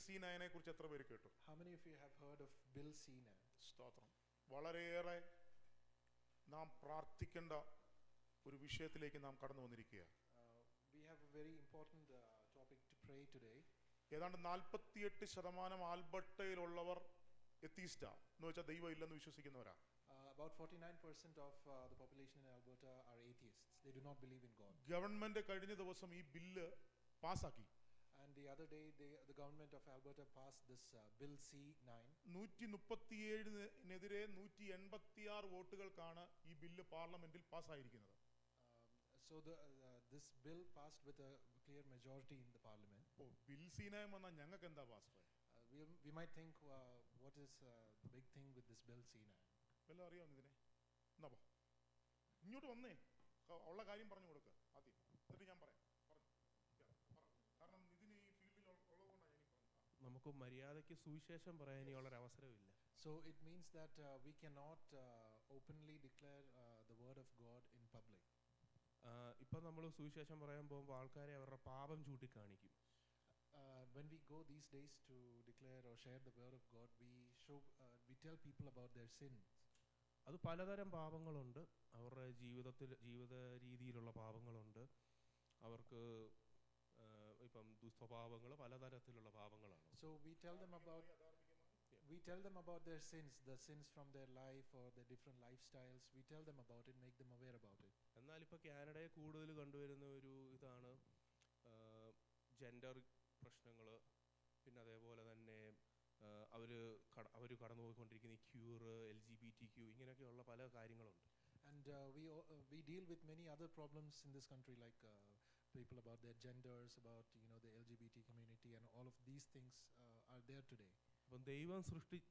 സീനായനെ കുറിച്ച് എത്ര പേര് കേട്ടു? How many of you have heard of Bill Cena? സ്തോത്രം. വളരെയേറെ നാം പ്രാർത്ഥിക്കേണ്ട ഒരു വിഷയത്തിലേക്ക് നാം കടന്നു വന്നിരിക്കുക. We have a very important topic to pray today. ഏതാണ്ട് 48% ആൽബർട്ടയിലുള്ളവർ എത്തീസ്റ്റാ എന്ന് വെച്ചാൽ ദൈവം ഇല്ലെന്ന് വിശ്വസിക്കുന്നവരാ. About 49% of the population in Alberta are atheists. They do not believe in God. Government കഴിഞ്ഞ ദിവസം ഈ ബില്ല് പാസാക്കി. And the other day, the government of Alberta passed this Bill C9. 137-നെതിരെ 186 വോട്ടുകൾക്കാണ് ഈ ബില്ല് പാർലമെന്റിൽ പാസ്സായിരിക്കുന്നത്. So this bill passed with a clear majority in the parliament. ഓ, bill സീനായം വന്നാൽ ഞങ്ങൾക്ക് എന്താ pastor? We might think, what is the big thing with this Bill C9? വല്ലതും അറിയാവുന്ന ഇതിനെ? എന്നാ പോ, ഇങ്ങോട്ട് വന്നേ, ഉള്ള കാര്യം പറഞ്ഞു കൊടുക്കുക ആദ്യം, എന്നിട്ട് ഞാൻ പറയാം. കാരണം ഇതിന് ഈ ഫീൽഡിൽ ഉള്ളതുകൊണ്ടാണ് ഞാൻ പറഞ്ഞത്. നമുക്ക് മര്യാദയ്ക്ക് സുവിശേഷം പറയാൻ ഇനിയുള്ളൊരു അവസരമില്ല. So it means that we cannot openly declare the word of God in public. ഇപ്പം നമ്മൾ സുവിശേഷം പറയാൻ പോകുമ്പോൾ ആൾക്കാരെ അവരുടെ പാപം ചൂണ്ടിക്കാണിക്കും. When we go these days to declare or share the word of God, we tell people about their sins. അത് പലതരം പാപങ്ങളുണ്ട്. അവരുടെ ജീവിത രീതിയിലുള്ള പാപങ്ങളുണ്ട്. അവർക്ക് ഇപ്പം ദുസ്വഭാവങ്ങൾ, പലതരത്തിലുള്ള പാപങ്ങളാണ്. So we tell them about their sins, the sins from their life or their different lifestyles. We tell them about it, make them aware about it. എന്നാൽ ഇപ്പോൾ കാനഡയെ കൂടുതൽ കണ്ടുവരുന്ന ഒരു ഇതാണ് ജെൻഡർ പ്രശ്നങ്ങൾ. പിന്നെ അതേപോലെ തന്നെ അവർ കടന്നുപോയിക്കൊണ്ടിരിക്കുന്ന ഈ ക്യൂർ, LGBTQ, ഇങ്ങനെയൊക്കെയുള്ള പല കാര്യങ്ങളുണ്ട്. And we deal with many other problems in this country, like people about their genders, about the LGBT community, and all of these things are there today. അപ്പം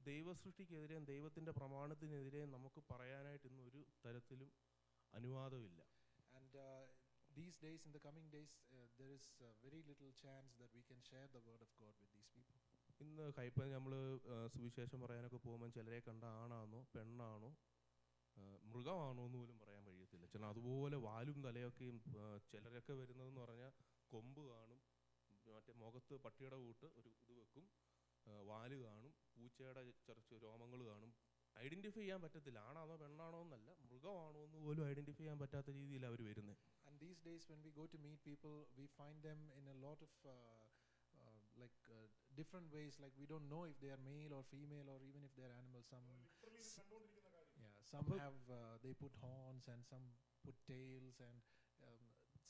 ദൈവസൃഷ്ടിക്കെതിരെയും ദൈവത്തിൻ്റെ പ്രമാണത്തിനെതിരെയും നമുക്ക് പറയാനായിട്ട് ഇന്ന് ഒരു തരത്തിലും അനുവാദമില്ല. And these days, in the coming days, there is very little chance that we can share the word of God with these people. ഇന്ന് കൈപ്പം നമ്മൾ സുവിശേഷം പറയാനൊക്കെ പോകുമ്പോൾ ചിലരെ കണ്ട ആണാണോ പെണ്ണാണോ മൃഗമാണോ എന്ന് പോലും പറയാൻ കഴിയത്തില്ല. ചില അതുപോലെ വാലും തലയൊക്കെയും ചിലരൊക്കെ വരുന്നതെന്ന് പറഞ്ഞാൽ കൊമ്പ് കാണും, മറ്റേ മുഖത്ത് പട്ടിയുടെ കൂട്ട് ഒരു ഇത് വെക്കും, വാല് കാണും, പൂച്ചയുടെ ചെറിയ രോമങ്ങൾ കാണും. ഐഡന്റിഫൈ ചെയ്യാൻ പറ്റത്തില്ല, ആണാണോ പെണ്ണാണോ എന്നല്ല, മൃഗമാണോ എന്ന് പോലും ഐഡന്റിഫൈ ചെയ്യാൻ പറ്റാത്ത രീതിയിൽ അവർ വരുന്നത്. And these days when we go to meet people, we find them in a lot of different ways. Like we don't know if they are male or female, or even if they are animals. Some have they put horns, and some put tails, and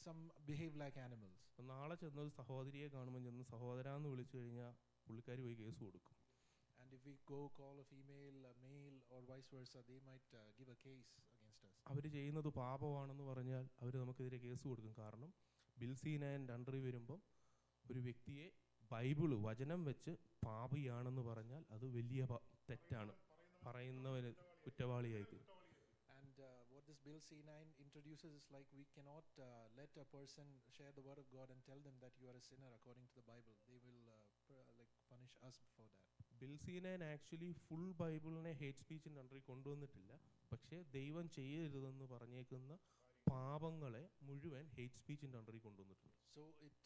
some behave like animals. നാളെ ചെന്നത് സഹോദരിയെ കാണുമ്പോൾ ചെന്ന് സഹോദരാന്ന് വിളിച്ചു കഴിഞ്ഞാൽ പുള്ളിക്കാരി പോയി case കൊടുക്കും. And if we go call a female a male or vice versa, they might give a case against us. അവർ ചെയ്യുന്നത് പാപമാണെന്ന് പറഞ്ഞാൽ അവർ നമുക്കെതിരെ കേസ് കൊടുക്കും. കാരണം ബിൽ C9 അണ്ടറിൽ വരുമ്പം ഒരു വ്യക്തിയെ ബൈബിള് വചനം വെച്ച് പാപിയാണെന്ന് പറഞ്ഞാൽ അത് വലിയ തെറ്റാണ്, പറയുന്നവന് കുറ്റവാളിയായിട്ട്. And what this Bill C9 introduces is like we cannot let a person share the word of God and tell them that you are a sinner according to the Bible. They will punish us for that. Bill C9 actually full ബൈബിളിനെ hate സ്പീച്ചിൻ്റെ അണ്ടറിൽ കൊണ്ടുവന്നിട്ടില്ല. പക്ഷേ ദൈവം ചെയ്യരുതെന്ന് പറഞ്ഞേക്കുന്ന പാപങ്ങളെ മുഴുവൻ ഹേറ്റ് സ്പീച്ചിൻ്റെ അണ്ടറിൽ കൊണ്ടുവന്നിട്ടുണ്ട്. So it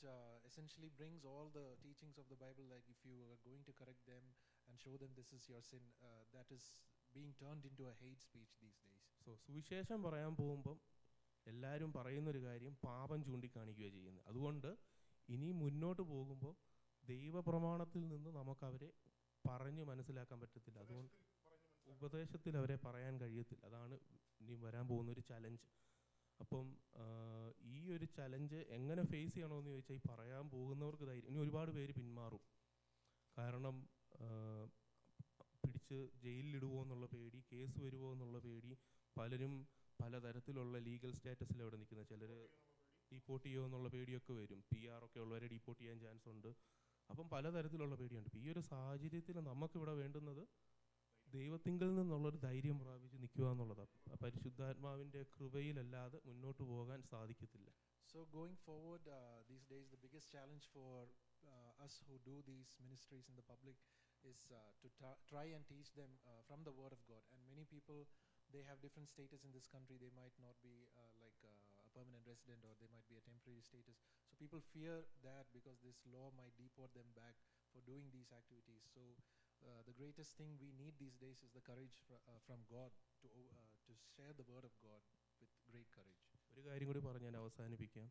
essentially brings all the teachings of the Bible, like if you are going to correct them and show them this is your sin, that is being turned into a hate speech these days. So സുവിശേഷം പറയാൻ പോകുമ്പം എല്ലാവരും പറയുന്നൊരു കാര്യം പാപം ചൂണ്ടിക്കാണിക്കുകയാണ് ചെയ്യുന്നത്. അതുകൊണ്ട് ഇനി മുന്നോട്ട് പോകുമ്പോൾ ദൈവപ്രമാണത്തിൽ നിന്ന് നമുക്കവരെ പറഞ്ഞ് മനസ്സിലാക്കാൻ പറ്റത്തില്ല. അതുകൊണ്ട് ഉപദേശത്തിൽ അവരെ പറയാൻ കഴിയത്തില്ല. അതാണ് ഇനി വരാൻ പോകുന്നൊരു ചലഞ്ച്. അപ്പം ഈ ഒരു ചലഞ്ച് എങ്ങനെ ഫേസ് ചെയ്യണമെന്ന് ചോദിച്ചാൽ ഈ പറയാൻ പോകുന്നവർക്ക് ധൈര്യം. ഇനി ഒരുപാട് പേര് പിന്മാറും. കാരണം പിടിച്ച് ജയിലിലിടുവോ എന്നുള്ള പേടി, കേസ് വരുമോ എന്നുള്ള പേടി, പലരും പലതരത്തിലുള്ള ലീഗൽ സ്റ്റാറ്റസിൽ അവിടെ നിൽക്കുന്നത്. ചിലർ ഡീപ്പോർട്ട് ചെയ്യുമോ എന്നുള്ള പേടിയൊക്കെ വരും. PR ഒക്കെ ഉള്ളവരെ ഡീപ്പോർട്ട് ചെയ്യാൻ ചാൻസ് ഉണ്ട്. അപ്പം പലതരത്തിലുള്ള പേടിയുണ്ട്. ഈ ഒരു സാഹചര്യത്തിൽ നമുക്കിവിടെ വേണ്ടുന്നത് ദൈവത്തിങ്കിൽ നിന്നുള്ളൊരു ധൈര്യം പ്രാപിച്ച് നിൽക്കുക എന്നുള്ളതാണ്. പരിശുദ്ധാത്മാവിൻ്റെ കൃപയിലല്ലാതെ മുന്നോട്ട് പോകാൻ സാധിക്കത്തില്ല. So going forward, these days the biggest challenge for us who do these ministries in the public is to try and teach them from the word of God. And many people, they have different status in this country. They might not be a permanent resident, or they might be a temporary status. So people fear that because this law might deport them back for doing these activities. So the greatest thing we need these days is the courage from God to share the word of God with great courage. ഒരു കാര്യം കൂടി പറഞ്ഞ് ഞാൻ അവസാനിപ്പിക്കാം.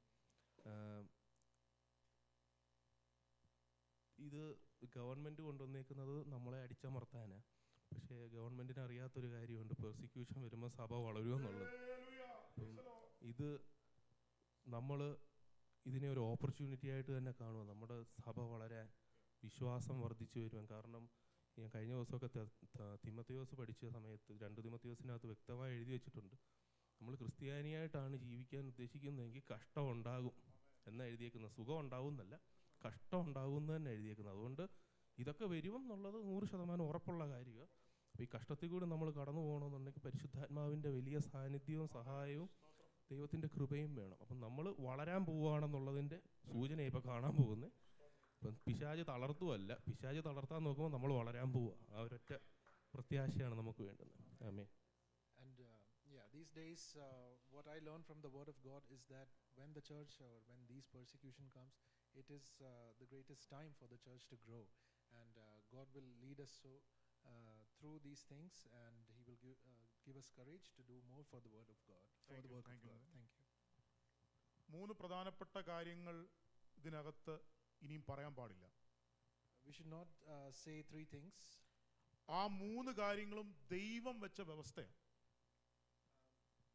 ഇത് government കൊണ്ടുവന്നേക്കുന്നത് നമ്മളെ അടിച്ചമർത്താനാണ്. പക്ഷേ ഗവൺമെൻറ്റിന് അറിയാത്തൊരു കാര്യമുണ്ട്, പെർസിക്യൂഷൻ വരുമ്പോൾ സഭ വളരുമെന്നുള്ളത്. ഇത് നമ്മൾ ഇതിനെ ഒരു ഓപ്പർച്യൂണിറ്റി ആയിട്ട് തന്നെ കാണുക. നമ്മുടെ സഭ വളരാൻ, വിശ്വാസം വർദ്ധിച്ചു വരുവാൻ. കാരണം ഞാൻ കഴിഞ്ഞ ദിവസമൊക്കെ തിമോഥെയോസ് പഠിച്ച സമയത്ത് 2 തിമോഥെയോസിനകത്ത് വ്യക്തമായി എഴുതി വെച്ചിട്ടുണ്ട്, നമ്മൾ ക്രിസ്ത്യാനിയായിട്ടാണ് ജീവിക്കാൻ ഉദ്ദേശിക്കുന്നതെങ്കിൽ കഷ്ടം ഉണ്ടാകും എന്നാണ് എഴുതിയേക്കുന്നത്. സുഖം ഉണ്ടാവും എന്നല്ല, കഷ്ടം ഉണ്ടാകും എന്ന് തന്നെ എഴുതിയേക്കുന്നത്. അതുകൊണ്ട് ഇതൊക്കെ വരുമെന്നുള്ളത് 100% ഉറപ്പുള്ള കാര്യമാണ്. അപ്പോൾ ഈ കഷ്ടത്തിൽ കൂടി നമ്മൾ കടന്നു പോകണമെന്നുണ്ടെങ്കിൽ പരിശുദ്ധാത്മാവിൻ്റെ വലിയ സാന്നിധ്യവും സഹായവും ദൈവത്തിൻ്റെ കൃപയും വേണം. അപ്പം നമ്മൾ വളരാൻ പോവുകയാണെന്നുള്ളതിൻ്റെ സൂചന ഇപ്പോൾ കാണാൻ പോകുന്നത്. ഇപ്പം പിശാച് തളർത്തുമല്ല, പിശാച് തളർത്താൻ നോക്കുമ്പോൾ നമ്മൾ വളരാൻ പോവുക. ആ ഒരൊറ്റ പ്രത്യാശയാണ് നമുക്ക് വേണ്ടുന്നത്. ആമേൻ. And these days what I learned from the word of God is that when the church or when these persecution comes, it is the greatest time for the church to grow, and God will lead us through these things, and he will give us courage to do more for the word of God, for the work of God. Thank you. 3 പ്രധാനപ്പെട്ട കാര്യങ്ങൾ ഇതിനകത്ത് ഇനിയും പറയാൻ പാടില്ല. We should not say 3 things. ആ 3 കാര്യങ്ങളും ദൈവം വെച്ച വ്യവസ്ഥയാണ്.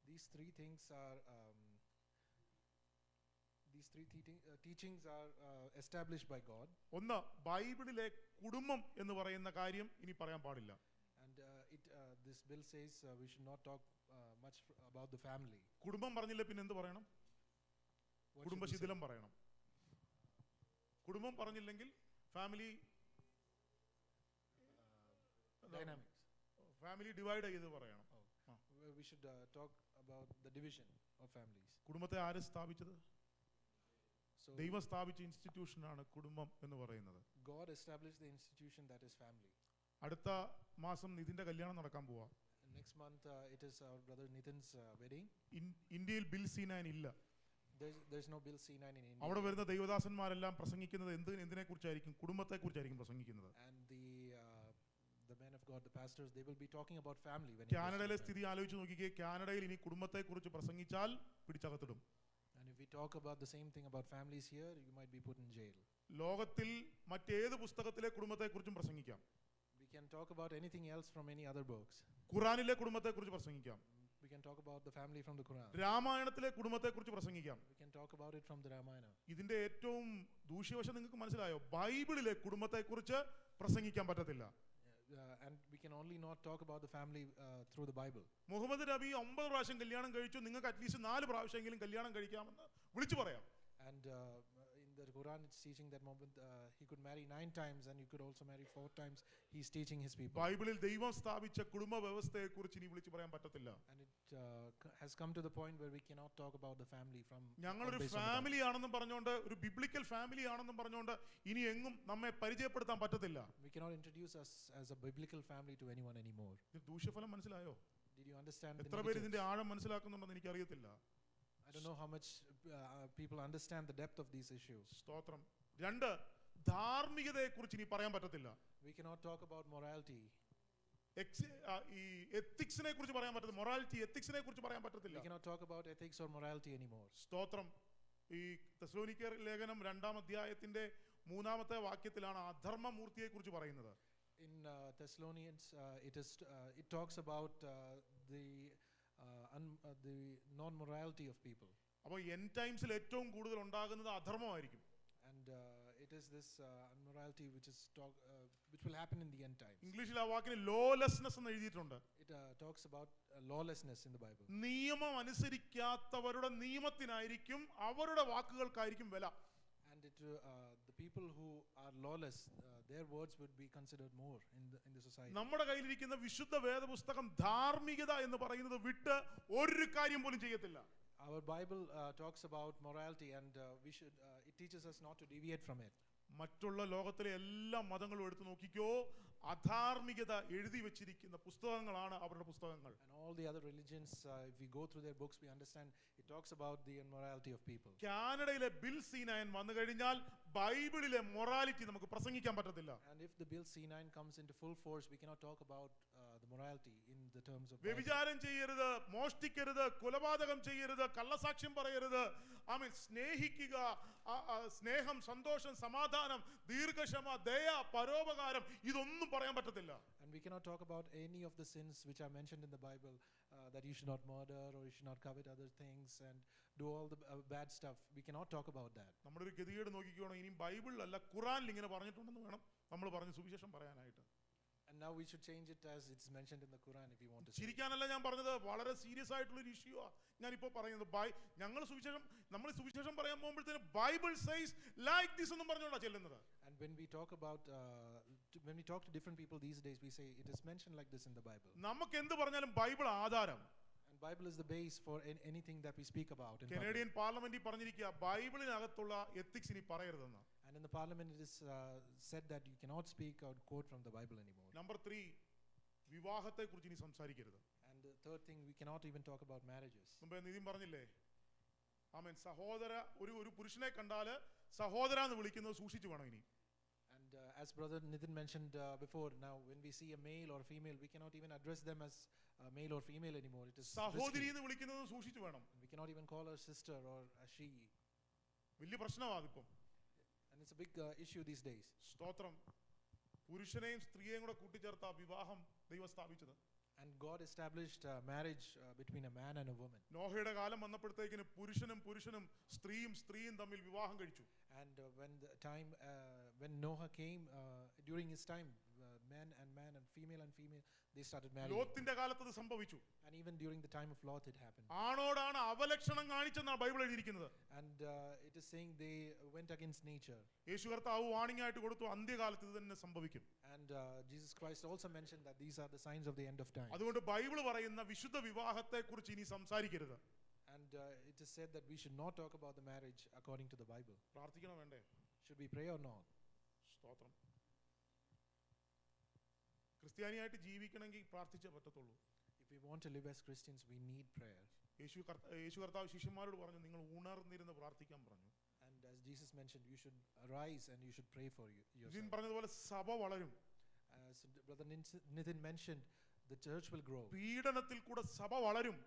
These 3 things are teachings are established by God. ഒന്ന്, ബൈബിളിലെ കുടുംബം എന്ന് പറയുന്ന കാര്യം ഇനി പറയാൻ പാടില്ല. And this bill says we should not talk much about the family. കുടുംബം പറഞ്ഞില്ല പിന്നെ എന്ത് പറയണം? What should we കുടുംബശിഥിലം say? പറയണം. കുടുംബം പറഞ്ഞില്ലെങ്കിൽ ഫാമിലി Dynamics. ഫാമിലി ഡിവൈഡ് ചെയ്ത് പറയണം. We should talk about the division of families. കുടുംബത്തെ ആര് സ്ഥാപിച്ചത്? So ദൈവം സ്ഥാപിച്ച ഇൻസ്റ്റിറ്റ്യൂഷനാണ് കുടുംബം എന്ന് പറയുന്നത്. God established the institution that is family. അടുത്ത മാസം നിതിന്റെ കല്യാണം നടക്കാൻ പോവാ. And next month it is our brother Nitin's wedding. ഇന്ത്യയിൽ ബിൽ C9 ഇല്ല. There's no bill C9 in India. അവിടെ വരുന്ന ദൈവദാസന്മാരെല്ലാം പ്രസംഗിക്കുന്നത് എന്തിനെ കുറിച്ചായിരിക്കും? കുടുംബത്തെ കുറിച്ചായിരിക്കും പ്രസംഗിക്കുന്നത്. And the men of God, the pastors, they will be talking about family. When കാനഡയിലെ സ്ഥിതി ആലോചിച്ച് നോക്കിക്കേ. കാനഡയിൽ ഇനി കുടുംബത്തെ കുറിച്ച് പ്രസംഗിച്ചാൽ പിടിച്ചകത്തിടും. And if we talk about the same thing about families here, you might be put in jail. ലോകത്തിൽ മറ്റേത് പുസ്തകത്തിലെ കുടുംബത്തെ കുറിച്ചും പ്രസംഗിക്കാം. We can talk about anything else from any other books. ഖുറാനിലെ കുടുംബത്തെ കുറിച്ച് പ്രസംഗിക്കാം. We can talk about the family from the Quran. രാമായണത്തിലെ കുടുംബത്തെ കുറിച്ച് പ്രസംഗിക്കാം. We can talk about it from the Ramayana. ഇതിന്റെ ഏറ്റവും ദൂഷ്യവശം നിങ്ങൾക്ക് മനസ്സിലായോ? ബൈബിളിലെ കുടുംബത്തെ കുറിച്ച് പ്രസംഗിക്കാൻ പറ്റത്തില്ല. And we can only not talk about the family through the Bible. Muhammad നബി 9 പ്രാവശ്യം കല്യാണം കഴിച്ചു, നിങ്ങൾക്ക് അറ്റ്ലീസ്റ്റ് 4 പ്രാവശ്യമെങ്കിലും കല്യാണം കഴിക്കാമെന്ന് വിളിച്ചു പറയാം. And in the Quran it's teaching that Muhammad he could marry 9 times, and you could also marry 4 times. He's teaching his people. ബൈബിളിൽ ദൈവം സ്ഥാപിച്ച കുടുംബ വ്യവസ്ഥയെ കുറിച്ച് ഇനി വിളിച്ചു പറയാൻ പറ്റത്തില്ല. And it has come to the point where we cannot talk about the family from ഞങ്ങളൊരു ഫാമിലി ആണെന്നും പറഞ്ഞുകൊണ്ട്, ഒരു ബിബ്ലിക്കൽ ഫാമിലി ആണെന്നും പറഞ്ഞുകൊണ്ട് ഇനി എങ്ങും നമ്മെ പരിചയപ്പെടുത്താൻ പറ്റത്തില്ല. We cannot introduce us as a biblical family to anyone anymore. ഇത് ദൂഷ്യഫലം മനസ്സിലായോ? Did you understand the എത്ര പേര് negatives? ഇതിന്റെ ആഴം മനസ്സിലാക്കുന്നുണ്ടെന്ന് എനിക്കറിയത്തില്ല. I don't know how much people understand the depth of these issues. സ്തോത്രം. 2, ധാർമ്മികതയെ കുറിച്ച് ഇനി പറയാൻ പറ്റത്തില്ല. We cannot talk about morality. ഈ എത്തിക്സിനെ കുറിച്ച് പറയാൻ പറ്റത്തില്ല. മൊറാലിറ്റി, എത്തിക്സിനെ കുറിച്ച് പറയാൻ പറ്റത്തില്ല. We cannot talk about ethics or morality anymore. സ്തോത്രം. ഈ തെസ്സലോനിക്കർ ലേഖനം 2-ാം അധ്യായത്തിന്റെ 3-ാമത്തെ വാക്യത്തിലാണ് അധർമ്മമൂർത്തിയെ കുറിച്ച് പറയുന്നത്. In Thessalonians it talks about the non-morality of people. അപ്പോൾ എൻഡ് ടൈംസിൽ ഏറ്റവും കൂടുതൽ ഉണ്ടാകുന്നത് അധർമ്മമായിരിക്കും. And it is this unmorality which will happen in the end times. ഇംഗ്ലീഷിൽ ആ വാക്കിന് ലോലെസ്നെസ് എന്ന് എഴുതിയിട്ടുണ്ട്. It talks about lawlessness in the Bible. നിയമം അനുസരിക്കാത്തവരുടെ നിയമത്തിനായിരിക്കും, അവരുടെ വാക്കുകൾക്കായിരിക്കും വില. And the people who are lawless, their words would be considered more in the society. നമ്മുടെ കയ്യിലിരിക്കുന്ന വിശുദ്ധ വേദപുസ്തകം ധാർമ്മികത എന്ന് പറയുന്നത് വിട്ട് ഒരു കാര്യം പോലും ചെയ്യത്തില്ല. Our Bible talks about morality, and it teaches us not to deviate from it. മറ്റുള്ള ലോകത്തിലെ എല്ലാ മതങ്ങളും എടുത്തു നോക്കിക്കോ, അധാർമികത എഴുതി വെച്ചിരിക്കുന്ന പുസ്തകങ്ങളാണ് അവരുടെ പുസ്തകങ്ങൾ. And all the other religions, if we go through their books, we understand it talks about the immorality of people. കാനഡയിലെ ബിൽ സി9 വന്നു കഴിഞ്ഞാൽ ബൈബിളിലെ മൊറാലിറ്റി നമുക്ക് പ്രസംഗിക്കാൻ പറ്റത്തില്ല. And if the Bill C9 comes into full force, we cannot talk about the morality in the terms of Bible. വ്യഭിചാരം ചെയ്യരുത്, മോഷ്ടിക്കരുത്, കൊലപാതകം ചെയ്യരുത്, കള്ളസാക്ഷ്യം പറയരുത്, സ്നേഹിക്കുക, സ്നേഹം, സന്തോഷം, സമാധാനം, ദീർഘക്ഷമ, ദയ, പരോപകാരം, ഇതൊന്നും പറയാൻ പറ്റത്തില്ല. And we cannot talk about any of the sins which are mentioned in the Bible, that you should not murder or you should not covet other things and do all the bad stuff. We cannot talk about that. നമ്മുടെ ഒരു ഗതികേട് നോക്കിക്കോണം, ഇനി ബൈബിളിലല്ല ഖുറാനിൽ ഇങ്ങനെ പറഞ്ഞിട്ടുണ്ടെന്ന് വേണം നമ്മൾ പറഞ്ഞ് സുവിശേഷം പറയാനായിട്ട്. And now we should change it as it's mentioned in the Quran if you want to say. ചിരിക്കാനല്ല ഞാൻ പറഞ്ഞത്, വളരെ സീരിയസ് ആയിട്ടുള്ള ഒരു ഇഷ്യൂ ആ ഞാനിപ്പോൾ പറയുന്നത്. നമ്മൾ സുവിശേഷം പറയാൻ പോകുമ്പോഴത്തേന് ബൈബിൾ സേസ് ലൈക്ക് ദിസ് എന്നും പറഞ്ഞുകൊണ്ടാണ് ചെല്ലുന്നത്. And when we talk about when we talk to different people these days, we say it is mentioned like this in the Bible. നമുക്ക് എന്ത് പറഞ്ഞാലും ബൈബിൾ ആധാരം. And Bible is the base for anything that we speak about in Canadian പാർലമെന്റിൽ പറഞ്ഞിരിക്കുക ബൈബിളിനകത്തുള്ള ethics ഇനി പറയരുതെന്ന്. And in the parliament it is said that you cannot speak or quote from the Bible anymore. Number 3, വിവാഹത്തെ കുറിച്ച് ഇനി സംസാരിക്കരുത്. And the third thing, we cannot even talk about marriages. മുമ്പേ നിതിൻ പറഞ്ഞില്ലേ, ആമേൻ, സഹോദര, ഒരു പുരുഷനെ കണ്ടാല് സഹോദര എന്ന് വിളിക്കുന്നത് സൂക്ഷിച്ചു വേണം ഇനി. And as brother Nitin mentioned before, now when we see a male or a female, we cannot even address them as male or female anymore. It is സഹോദരി എന്ന് വിളിക്കുന്നത് സൂക്ഷിച്ചു വേണം. we cannot even call her sister or a she. വലിയ പ്രശ്നമാണ് ഇപ്പം. And it's a big issue these days. സ്തോത്രം. പുരുഷനെയും സ്ത്രീയെയും കൂടെ കൂട്ടിച്ചേർത്ത വിവാഹം ദൈവം സ്ഥാപിച്ചത്. And God established marriage between a man and a woman. നോഹയുടെ കാലം വന്നപ്പോഴത്തേക്കിന് പുരുഷനും സ്ത്രീയും തമ്മിൽ വിവാഹം കഴിച്ചു. And when Noah came, during his time, man and female they started marrying. ലോത്തിന്റെ കാലത്ത് അത് സംഭവിച്ചു. And even during the time of Lot it happened. ആണോടാണ് അവലക്ഷണം കാണിച്ചെന്നാണ് ബൈബിൾ എഴുതിയിരിക്കുന്നത്. And it is saying they went against nature. യേശു കർത്താവ് warning ആയിട്ട് കൊടുത്തു, അന്ത്യകാലത്ത് ഇത് തന്നെ സംഭവിക്കും. And Jesus Christ also mentioned that these are the signs of the end of time. അതുകൊണ്ട് ബൈബിൾ പറയുന്ന വിശുദ്ധ വിവാഹത്തെ കുറിച്ച് ഇനി സംസാരിക്കരുത്. And it is said that we should not talk about the marriage according to the Bible. പ്രാർത്ഥിക്കണം വേണ്ടേ? Should we pray or not? സ്തോത്രം. ക്രിസ്ത്യാനിയായിട്ട് ജീവിക്കണമെങ്കിൽ പ്രാർത്ഥിച്ചേ പറ്റത്തുള്ളൂ. If we want to live as Christians, we need prayer. യേശു കർത്താവ് ശിഷ്യന്മാരോട് പറഞ്ഞു, നിങ്ങൾ ഉണർന്നിരുന്ന് പ്രാർത്ഥിക്കാൻ പറഞ്ഞു. And as Jesus mentioned, you should arise and you should pray for yourself. ഇതിൻ പറഞ്ഞതുപോലെ സഭ വളരും. As brother Nitin mentioned, the church will grow. പീഡനത്തിൽ കൂടെ സഭ വളരും.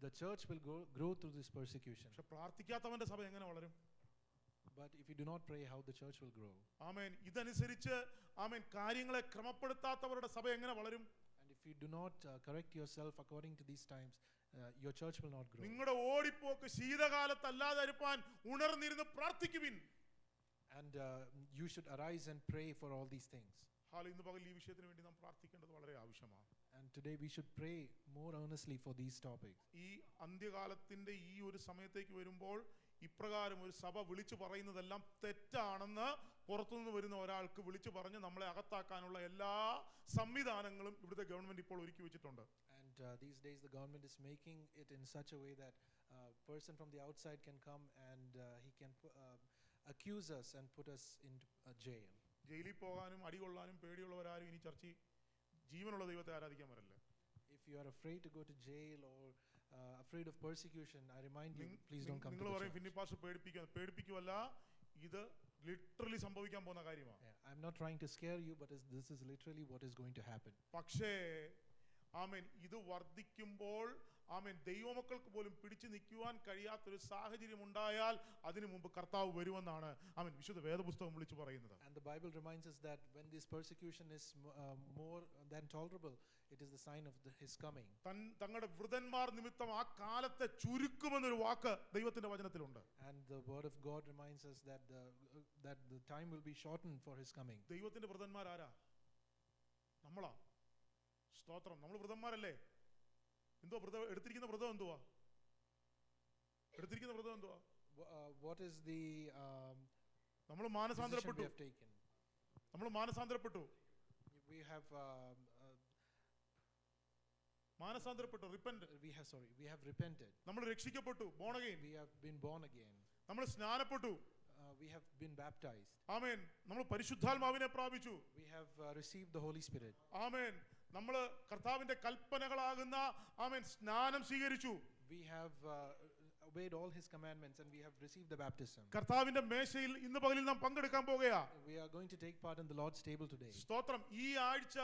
The church will grow through this persecution. പക്ഷെ പ്രാർത്ഥിക്കാത്തവന്റെ സഭ എങ്ങനെ വളരും? But if you do not pray, how the church will grow? ആമേൻ. ഇതനുസരിച്ച് ആമേൻ കാര്യങ്ങളെ ക്രമപ്പെടുത്താത്തവരുടെ സഭ എങ്ങനെ വളരും? And if you do not correct yourself according to these times, your church will not grow. നിങ്ങളുടെ ഓടിപ്പോക്ക് ശീതകാലത്തല്ലാതെ ഇരുപ്പാൻ ഉണർന്നിരുന്ന് പ്രാർത്ഥിക്കുവിൻ. And you should arise and pray for all these things. ഇന്ന് പകൽ ഈ വിഷയത്തിന് വേണ്ടി നാം പ്രാർത്ഥിക്കേണ്ടത് വളരെ ആവശ്യമാണ്. And today we should pray more earnestly for these topics. ഈ അന്ത്യകാലത്തിന്റെ ഈ ഒരു സമയത്തേക്ക് വരുമ്പോൾ ഇപ്രകാരം ഒരു സഭ വിളിച്ചു പറയുന്നതെല്ലാം തെറ്റാണെന്ന് പുറത്തുനിന്ന് വരുന്ന ഒരാൾക്ക് വിളിച്ചു പറഞ്ഞ് നമ്മളെ അകത്താക്കാനുള്ള എല്ലാ സംവിധാനങ്ങളും ഇവിടുത്തെ ഗവൺമെന്റ് ഇപ്പോൾ ഒരുക്കി വെച്ചിട്ടുണ്ട്. And these days the government is making it in such a way that a person from the outside can come and he can accuse us and put us into jail. ജയിലിൽ പോകാനും അടികൊള്ളാനും പേടിയുള്ളവരാരും ഇനി ജീവനുള്ള ദൈവത്തെ ആരാധിക്കാൻ വരല്ലേ. If you are afraid to go to jail or afraid of persecution, I remind you, please don't come to നിങ്ങൾ the പറയും church. ഫിന്നിപ്പാസ് പേടിപ്പിക്കുമല്ല, ഇത് ലിറ്ററലി സംഭവിക്കാൻ പോകുന്ന കാര്യമാണ്. I'm not trying to scare you, but this is literally what is going to happen. പക്ഷേ ആമേൻ, ഇത് വർദ്ധിക്കുമ്പോൾ ആമേൻ ദൈവമക്കൾക്ക് പോലും പിടിച്ചു നിൽക്കുവാൻ കഴിയാത്തൊരു സാഹചര്യം ഉണ്ടായാൽ അതിനു മുമ്പ് കർത്താവ് വരുമെന്നാണ് ആമേൻ വിശുദ്ധ വേദപുസ്തകം വിളിച്ചു പറയുന്നത്. And the Bible reminds us that when this persecution is more than tolerable, it is the sign of his coming. തങ്ങളുടെ വൃതന്മാർ നിമിത്തം ആ കാലത്തെ ചുരുക്കുമെന്നൊരു വാക്ക് ദൈവത്തിന്റെ വചനത്തിലുണ്ട്. And the word of God reminds us that the time will be shortened for his coming. ദൈവത്തിന്റെ വൃതന്മാർ ആരാ? നമ്മളാ. സ്തോത്രം. നമ്മൾ വൃതന്മാരല്ലേ? എന്തോ എടുത്തിരിക്കുന്ന വ്രതം എന്തുവാ? What is the നമ്മൾ മാനസാന്തരപ്പെട്ടു. We have മാനസാന്തരപ്പെട്ടു. we have repented. നമ്മൾ രക്ഷിക്കപ്പെട്ടു. born again. We have been born again. നമ്മൾ സ്നാനപ്പെട്ടു. we have been baptized. ആമേൻ. നമ്മൾ പരിശുദ്ധാത്മാവിനെ പ്രാപിച്ചു. We have received the Holy Spirit. ആമേൻ. നമ്മൾ കർത്താവിന്റെ കൽപ്പനകളാകുന്ന ആമേൻ സ്നാനം സ്വീകരിച്ചു. We have obeyed all His commandments and we have received the baptism. കർത്താവിന്റെ മേശയിൽ ഇന്ന് പകലിൽ നാം പങ്കെടുക്കാൻ പോകുകയാ. We are going to take part in the Lord's table today. സ്തോത്രം. ഈ ആഴ്ച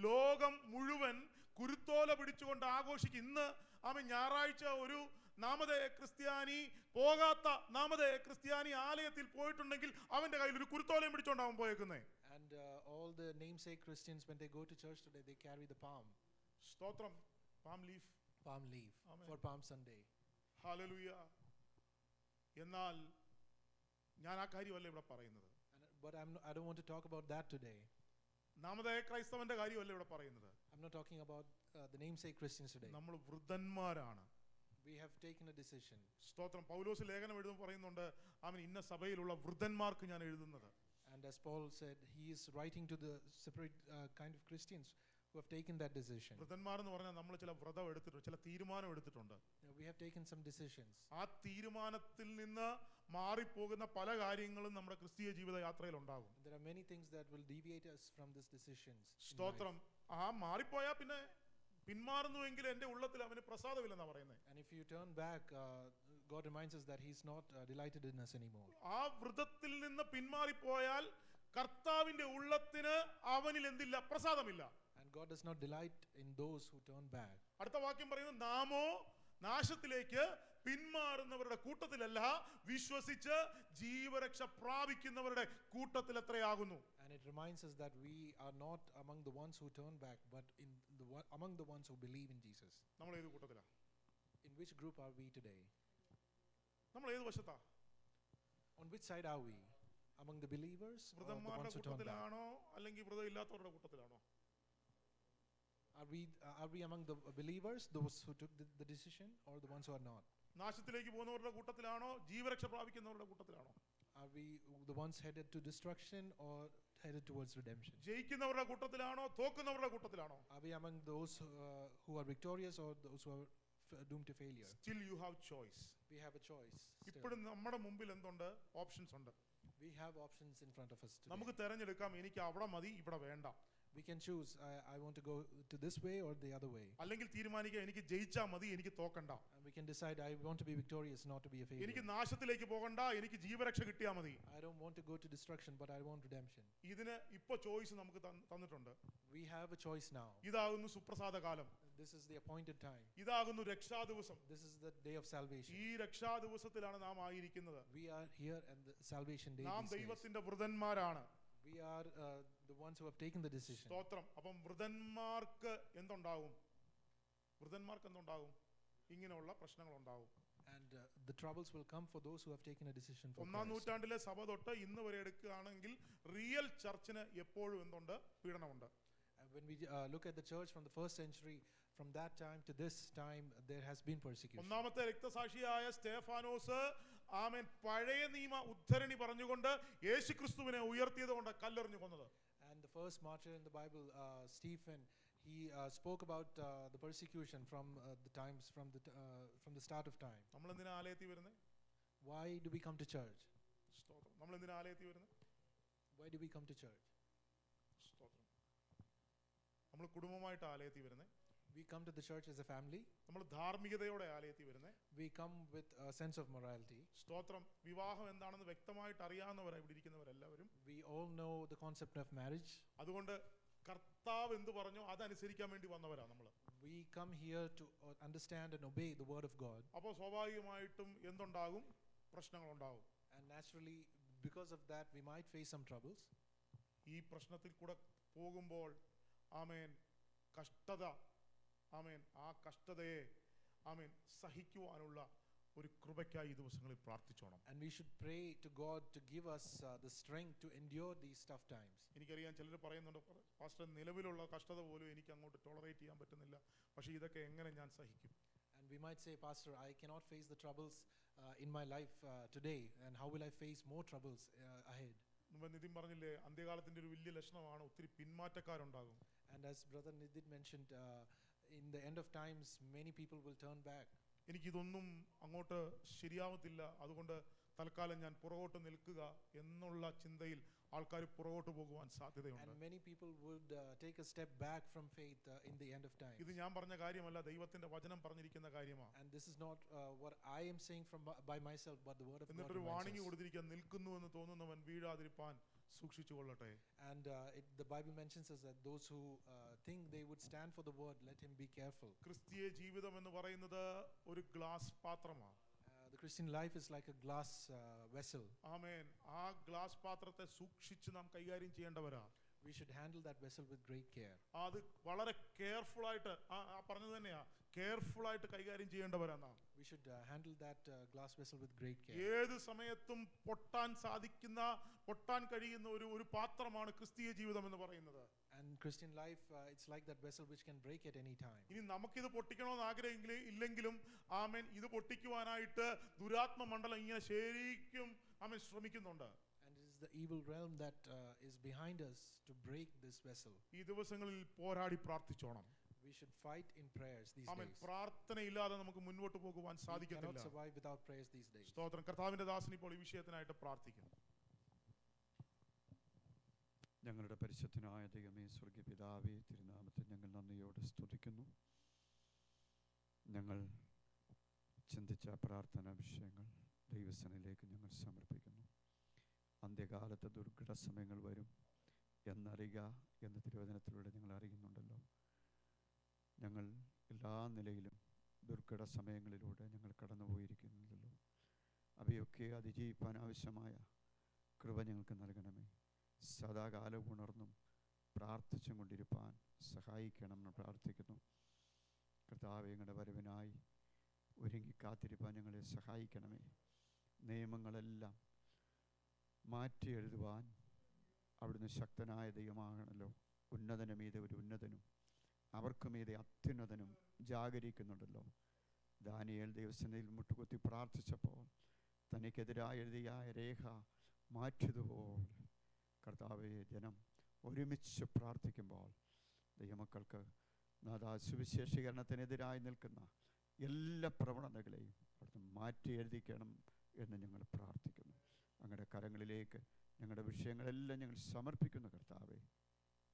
ലോകം മുഴുവൻ കുരുത്തോല പിടിച്ചുകൊണ്ട് ആഘോഷിക്കും. ഇന്ന് ആമേൻ ഞായറാഴ്ച ഒരു നാമധേയ ക്രിസ്ത്യാനി പോകാത്ത നാമധേയ ക്രിസ്ത്യാനി ആലയത്തിൽ പോയിട്ടുണ്ടെങ്കിൽ അവന്റെ കയ്യിൽ ഒരു കുരുത്തോലയും പിടിച്ചോണ്ടാവും പോയേക്കുന്നേ. And all the namesake Christians, when they go to church today, they carry the palm സ്തോത്രം. palm leaf. Amen. For Palm Sunday. Hallelujah. എന്നാൽ ഞാൻ ആ കാര്യമല്ല ഇവിടെ പറയുന്നത്. But I don't want to talk about that today. നാമധേയ ക്രൈസ്തവന്റെ കാര്യമല്ല ഇവിടെ പറയുന്നത്. I'm not talking about the namesake Christians today. നമ്മൾ വൃദ്ധന്മാരാണ്. We have taken a decision. സ്തോത്രം. പൗലോസ് ലേഖനം എഴുതുമ്പോൾ പറയുന്നുണ്ട് അവൻ ഇന്ന സഭയിലുള്ള വൃദ്ധന്മാർക്ക് ഞാൻ എഴുതുന്നത്. And as Paul said, he is writing to the separate kind of Christians who have taken that decision. വൃദ്ധന്മാർ എന്ന് പറഞ്ഞാൽ നമ്മൾ ചില വ്രതം എടുത്തിട്ടുണ്ട്, ചില തീരുമാനം എടുത്തിട്ടുണ്ട്. We have taken some decisions. ആ തീരുമാനത്തിൽ നിന്ന് മാറിപ്പോകുന്ന പല കാര്യങ്ങളും നമ്മുടെ ക്രിസ്തീയ ജീവിത യാത്രയിൽ ഉണ്ടാകും. There are many things that will deviate us from these decisions. സ്തോത്രം. ആ മാറിപ്പോയാൽ പിന്നെ പിന്മാറുന്നുവെങ്കിൽ എന്റെ ഉള്ളത്തിൽ അവന് പ്രസാദമില്ലെന്നാ പറയുന്നത്. And if you turn back, God reminds us that He's not delighted in us anymore. ആ വ്രതത്തിൽ നിന്ന് പിന്മാറിപ്പോയാൽ കർത്താവിന്റെ ഉള്ളത്തിന് അവനിൽ എന്തില്ല? പ്രസാദമില്ല. And God does not delight in those who turn back. അടുത്ത വാക്യം പറയുന്നു, നാമോ നാശത്തിലേക്ക് പിന്മാറുന്നവരുടെ കൂട്ടത്തിലല്ല, വിശ്വസിച്ച് ജീവരക്ഷ പ്രാപിക്കുന്നവരുടെ കൂട്ടത്തിൽ എത്രയാകുന്നു. And it reminds us that we are not among the ones who turn back, but among the ones who believe in Jesus. നമ്മൾ ഏത് കൂട്ടത്തിലാ? In which group are we today? നമ്മൾ ഏത് വശത്താ? On which side are we? Among the believers or the വൃദ്ധന്മാരുടെ ones who turn back? കൂട്ടത്തിലാണോ അല്ലെങ്കിൽ വ്രതമില്ലാത്തവരുടെ കൂട്ടത്തിലാണോ? Are we among the believers, those who took the decision, or the ones who are not? നാശത്തിലേക്ക് പോകുന്നവരുടെ കൂട്ടത്തിലാണോ ജീവരക്ഷ പ്രാപിക്കുന്നവരുടെ കൂട്ടത്തിലാണോ? Are we the ones headed to destruction or headed towards redemption? ജയിക്കുന്നവരുടെ കൂട്ടത്തിലാണോ തോക്കുന്നവരുടെ കൂട്ടത്തിലാണോ? Are we among those who are victorious or those who are doomed to failure? Still you have choice. We have a choice. Still. ഇപ്പോഴും നമ്മുടെ മുമ്പിൽ എന്തുണ്ട്? Options ഉണ്ട്. We have options in front of us today. നമുക്ക് തിരഞ്ഞെടുക്കാം, എനിക്ക് അവിടെ മതി ഇവിടെ വേണ്ട. We can choose, I want to go to this way or the other way. അല്ലെങ്കിൽ തീരുമാനിക്കാം, എനിക്ക് ജയിച്ചാ മതി എനിക്ക് തോക്കണ്ട. And we can decide, I want to be victorious, not to be a failure. എനിക്ക് നാശത്തിലേക്ക് പോകണ്ട, എനിക്ക് ജീവരക്ഷ കിട്ടിയാ മതി. I don't want to go to destruction, but I want redemption. ഇതിന് ഇപ്പോ ചോയ്സ് നമുക്ക് തന്നിട്ടുണ്ട്. We have a choice now. ഇതാകുന്നു സുപ്രസാദ കാലം. This is the appointed time. ഇതാകുന്നു രക്ഷാ ദിവസം. This is the day of salvation. ഈ രക്ഷാ ദിവസത്തിലാണ് നാം ആയിരിക്കുന്നത്. We are here and the salvation day. നാം ദൈവത്തിന്റെ വൃദ്ധന്മാരാണ്. We are the ones who have taken the decision. സ്തോത്രം. അപ്പം വൃദ്ധന്മാർക്ക് എന്തുണ്ടാകും? വൃദ്ധന്മാർക്ക് എന്തുണ്ടാകും? ഇങ്ങനെയുള്ള പ്രശ്നങ്ങൾ ഉണ്ടാകും. And the troubles will come for those who have taken a decision for ഒന്നാം Christ. നൂറ്റാണ്ടിലെ സഭ തൊട്ട് ഇന്ന് വരെ എടുക്കുകയാണെങ്കിൽ റിയൽ ചർച്ചിന് എപ്പോഴും എന്തുണ്ട്? പീഡനമുണ്ട്. And when we look at the church from the first century, from that time to this time, there has been persecution. ഒന്നാമത്തെ രക്തസാക്ഷിയായ സ്തേഫാനോസ് ആമേൻ പഴയ നിയമ ഉദ്ധരണി പറഞ്ഞുകൊണ്ട് യേശുക്രിസ്തുവിനെ ഉയർത്തിയത് കൊണ്ട് കല്ലെറിഞ്ഞു കൊന്നത്. And the first martyr in the Bible, Stephen, he spoke about the persecution from the times from the start of time. നമ്മൾ എന്തിനാ ആലയത്തിൽ വരുന്നത്? Why do we come to church? സ്തോത്രം. നമ്മൾ എന്തിനാ ആലയത്തിൽ വരുന്നത്? Why do we come to church? സ്തോത്രം. നമ്മൾ കുടുംബമായിട്ട് ആലയത്തിൽ വരുന്നത്. We come to the church as a family. നമ്മൾ ധാർമ്മികതയോടെ ആലയത്തിൽ വരുന്നത്. We come with a sense of morality. സ്തോത്രം. വിവാഹം എന്താണെന്ന് വ്യക്തമായിട്ട് അറിയാവുന്നവരാണ് ഇവിടെ ഇരിക്കുന്നവരെല്ലാവരും. We all know the concept of marriage. അതുകൊണ്ട് കർത്താവ് എന്ത് പറഞ്ഞോ അതനുസരിക്കാൻ വേണ്ടി വന്നവരാണ് നമ്മൾ. We come here to understand and obey the word of God. അപ്പോൾ സ്വാഭാവികമായിട്ടും എന്തുണ്ടാകും? പ്രശ്നങ്ങളുണ്ടാകും. And naturally, because of that, we might face some troubles. ഈ പ്രശ്നത്തിൽ കൂടെ പോകുമ്പോൾ ആമേൻ കഷ്ടത, ആമേൻ ആ കഷ്ടതയെ ആമേൻ സഹിക്കുവാനുള്ള ഒരു കൃപയ്ക്കായി ഈ ദിവസങ്ങളിൽ പ്രാർത്ഥിച്ചോണം. And we should pray to God to give us the strength to endure these tough times. എനിക്കറിയാം ചിലർ പറയുന്നുണ്ട്, പാസ്റ്റർ നിലവിലുള്ള കഷ്ടത പോലും എനിക്ക് അങ്ങോട്ട് ടോളറേറ്റ് ചെയ്യാൻ പറ്റുന്നില്ല, പക്ഷേ ഇതൊക്കെ എങ്ങനെ ഞാൻ സഹിക്കും? And we might say, Pastor, I cannot face the troubles in my life today, and how will I face more troubles ahead? Nitin പറഞ്ഞില്ലേ, അന്ത്യകാലത്തിന്റെ ഒരു വലിയ ലക്ഷണമാണ് ഒത്തിരി പിന്മാറ്റക്കാരുണ്ടാകും. And as Brother Nidin mentioned, in the end of times, many people will turn back. എനിക്കിതൊന്നും അങ്ങോട്ട് ശരിയാവത്തില്ല, അതുകൊണ്ട് തൽക്കാലം ഞാൻ പുറകോട്ട് നിൽക്കുക എന്നുള്ള ചിന്തയിൽ ആൾക്കാർ പുറകോട്ട് പോകുവാൻ സാധ്യതയുണ്ട്. And many people would take a step back from faith in the end of time. ഇത് ഞാൻ പറഞ്ഞ കാര്യമല്ല, ദൈവത്തിന്റെ വചനം പറഞ്ഞിരിക്കുന്ന കാര്യമാണ്. And this is not what I am saying by myself, but the word of God എന്നിട്ടൊരു reminds വാണിംഗ് us. കൊടുത്തിരിക്കാൻ, നിൽക്കുന്നു എന്ന് തോന്നുന്നവൻ വീഴാതിരിപ്പാൻ സൂക്ഷിച്ചു കൊള്ളട്ടെ. And the Bible mentions us that those who think they would stand for the word, let him be careful. ക്രിസ്തീയ ജീവിതം എന്ന് പറയുന്നത് ഒരു ഗ്ലാസ് പാത്രമാണ്. The Christian life is like a glass vessel. ആമേൻ. ആ ഗ്ലാസ് പാത്രത്തെ സൂക്ഷിച്ച് നാം കൈകാര്യം ചെയ്യേണ്ടവരാ. We should handle that vessel with great care. അത് വളരെ കെയർഫുൾ ആയിട്ട്, പറഞ്ഞത് തന്നെയാ, കെയർഫുൾ ആയിട്ട് കൈകാര്യം ചെയ്യേണ്ടവരാണ്. We should handle that glass vessel with great care. ഏത് സമയത്തും പൊട്ടാൻ കഴിയുന്ന ഒരു പാത്രമാണ് ക്രിസ്തീയ ജീവിതം എന്ന് പറയുന്നത്. And Christian life, it's like that vessel which can break at any time. ഇനി നമുക്കിത് പൊട്ടിക്കണമെന്ന് ആഗ്രഹം ഇല്ലെങ്കിലും ആമേൻ, ഇത് പൊട്ടിക്കുവാനായിട്ട് ദുരാത്മ മണ്ഡലം ഇങ്ങനെ ശരിക്കും ആമേൻ ശ്രമിക്കുന്നുണ്ട്. And it is the evil realm that is behind us to break this vessel. ഈ ദിവസങ്ങളിൽ പോരാടി പ്രാർത്ഥിച്ചോണം. We should fight in prayers these amen. days. പ്രാർത്ഥനയില്ലാതെ നമുക്ക് മുൻപോട്ട് പോകുവാൻ We cannot സാധിക്കത്തില്ല. survive without prayers these days. സ്തോത്രം. കർത്താവിന്റെ ദാസൻ ഇപ്പോൾ ഈ വിഷയത്തിനായിട്ട് പ്രാർത്ഥിക്കുന്നു. ഞങ്ങളുടെ പരിശുദ്ധനായ ദൈവമേ, സ്വർഗ്ഗീയ പിതാവേ, തിരുനാമത്തെ ഞങ്ങൾ നന്ദിയോടെ സ്തുതിക്കുന്നു. ഞങ്ങൾ ചിന്തിച്ച പ്രാർത്ഥനാ വിഷയങ്ങൾ ദൈവസന്നിധിയിലേക്ക് ഞങ്ങൾ സമർപ്പിക്കുന്നു. അന്ത്യകാലത്ത് ദുർഘട സമയങ്ങൾ വരും എന്നറിയുക എന്ന് തിരുവചനത്തിലൂടെ ഞങ്ങൾ അറിയുന്നുണ്ടല്ലോ. ഞങ്ങൾ എല്ലാ നിലയിലും ദുർഘട സമയങ്ങളിലൂടെ ഞങ്ങൾ കടന്നുപോയിരിക്കുന്നുണ്ടല്ലോ. അവയൊക്കെ അതിജീവിക്കാൻ ആവശ്യമായ കൃപ ഞങ്ങൾക്ക് നൽകണമേ. സദാകാലം ഉണർന്നും പ്രാർത്ഥിച്ചും കൊണ്ടിരിപ്പാൻ സഹായിക്കണമെന്ന് പ്രാർത്ഥിക്കുന്നു. കർത്താവേ, ഞങ്ങളുടെ വരവിനായി ഒരുങ്ങി കാത്തിരിപ്പാൻ ഞങ്ങളെ സഹായിക്കണമേ. നിയമങ്ങളെല്ലാം മാറ്റി എഴുതുവാൻ അവിടുന്ന് ശക്തനായ ദൈവമാകണമല്ലോ. ഉന്നതന് മീതെ ഒരു ഉന്നതനും അവർക്ക് മീതെ അത്യുന്നതനും ജാഗരിക്കുന്നുണ്ടല്ലോ. ദാനിയേൽ ദൈവസന്നിധിയിൽ മുട്ടുകുത്തി പ്രാർത്ഥിച്ചപ്പോൾ തനിക്കെതിരായി എഴുതിയ രേഖ മാറ്റിയതുപോലെ കർത്താവേ, ജനം ഒരുമിച്ച് പ്രാർത്ഥിക്കുമ്പോൾ ദൈവമക്കൾക്ക് സുവിശേഷീകരണത്തിനെതിരായി നിൽക്കുന്ന എല്ലാ പ്രവണതകളെയും അവിടുന്ന് മാറ്റി എഴുതിക്കണം എന്ന് ഞങ്ങൾ പ്രാർത്ഥിക്കുന്നു. അങ്ങയുടെ കരങ്ങളിലേക്ക് ഞങ്ങളുടെ വിഷയങ്ങളെല്ലാം ഞങ്ങൾ സമർപ്പിക്കുന്നു. കർത്താവേ,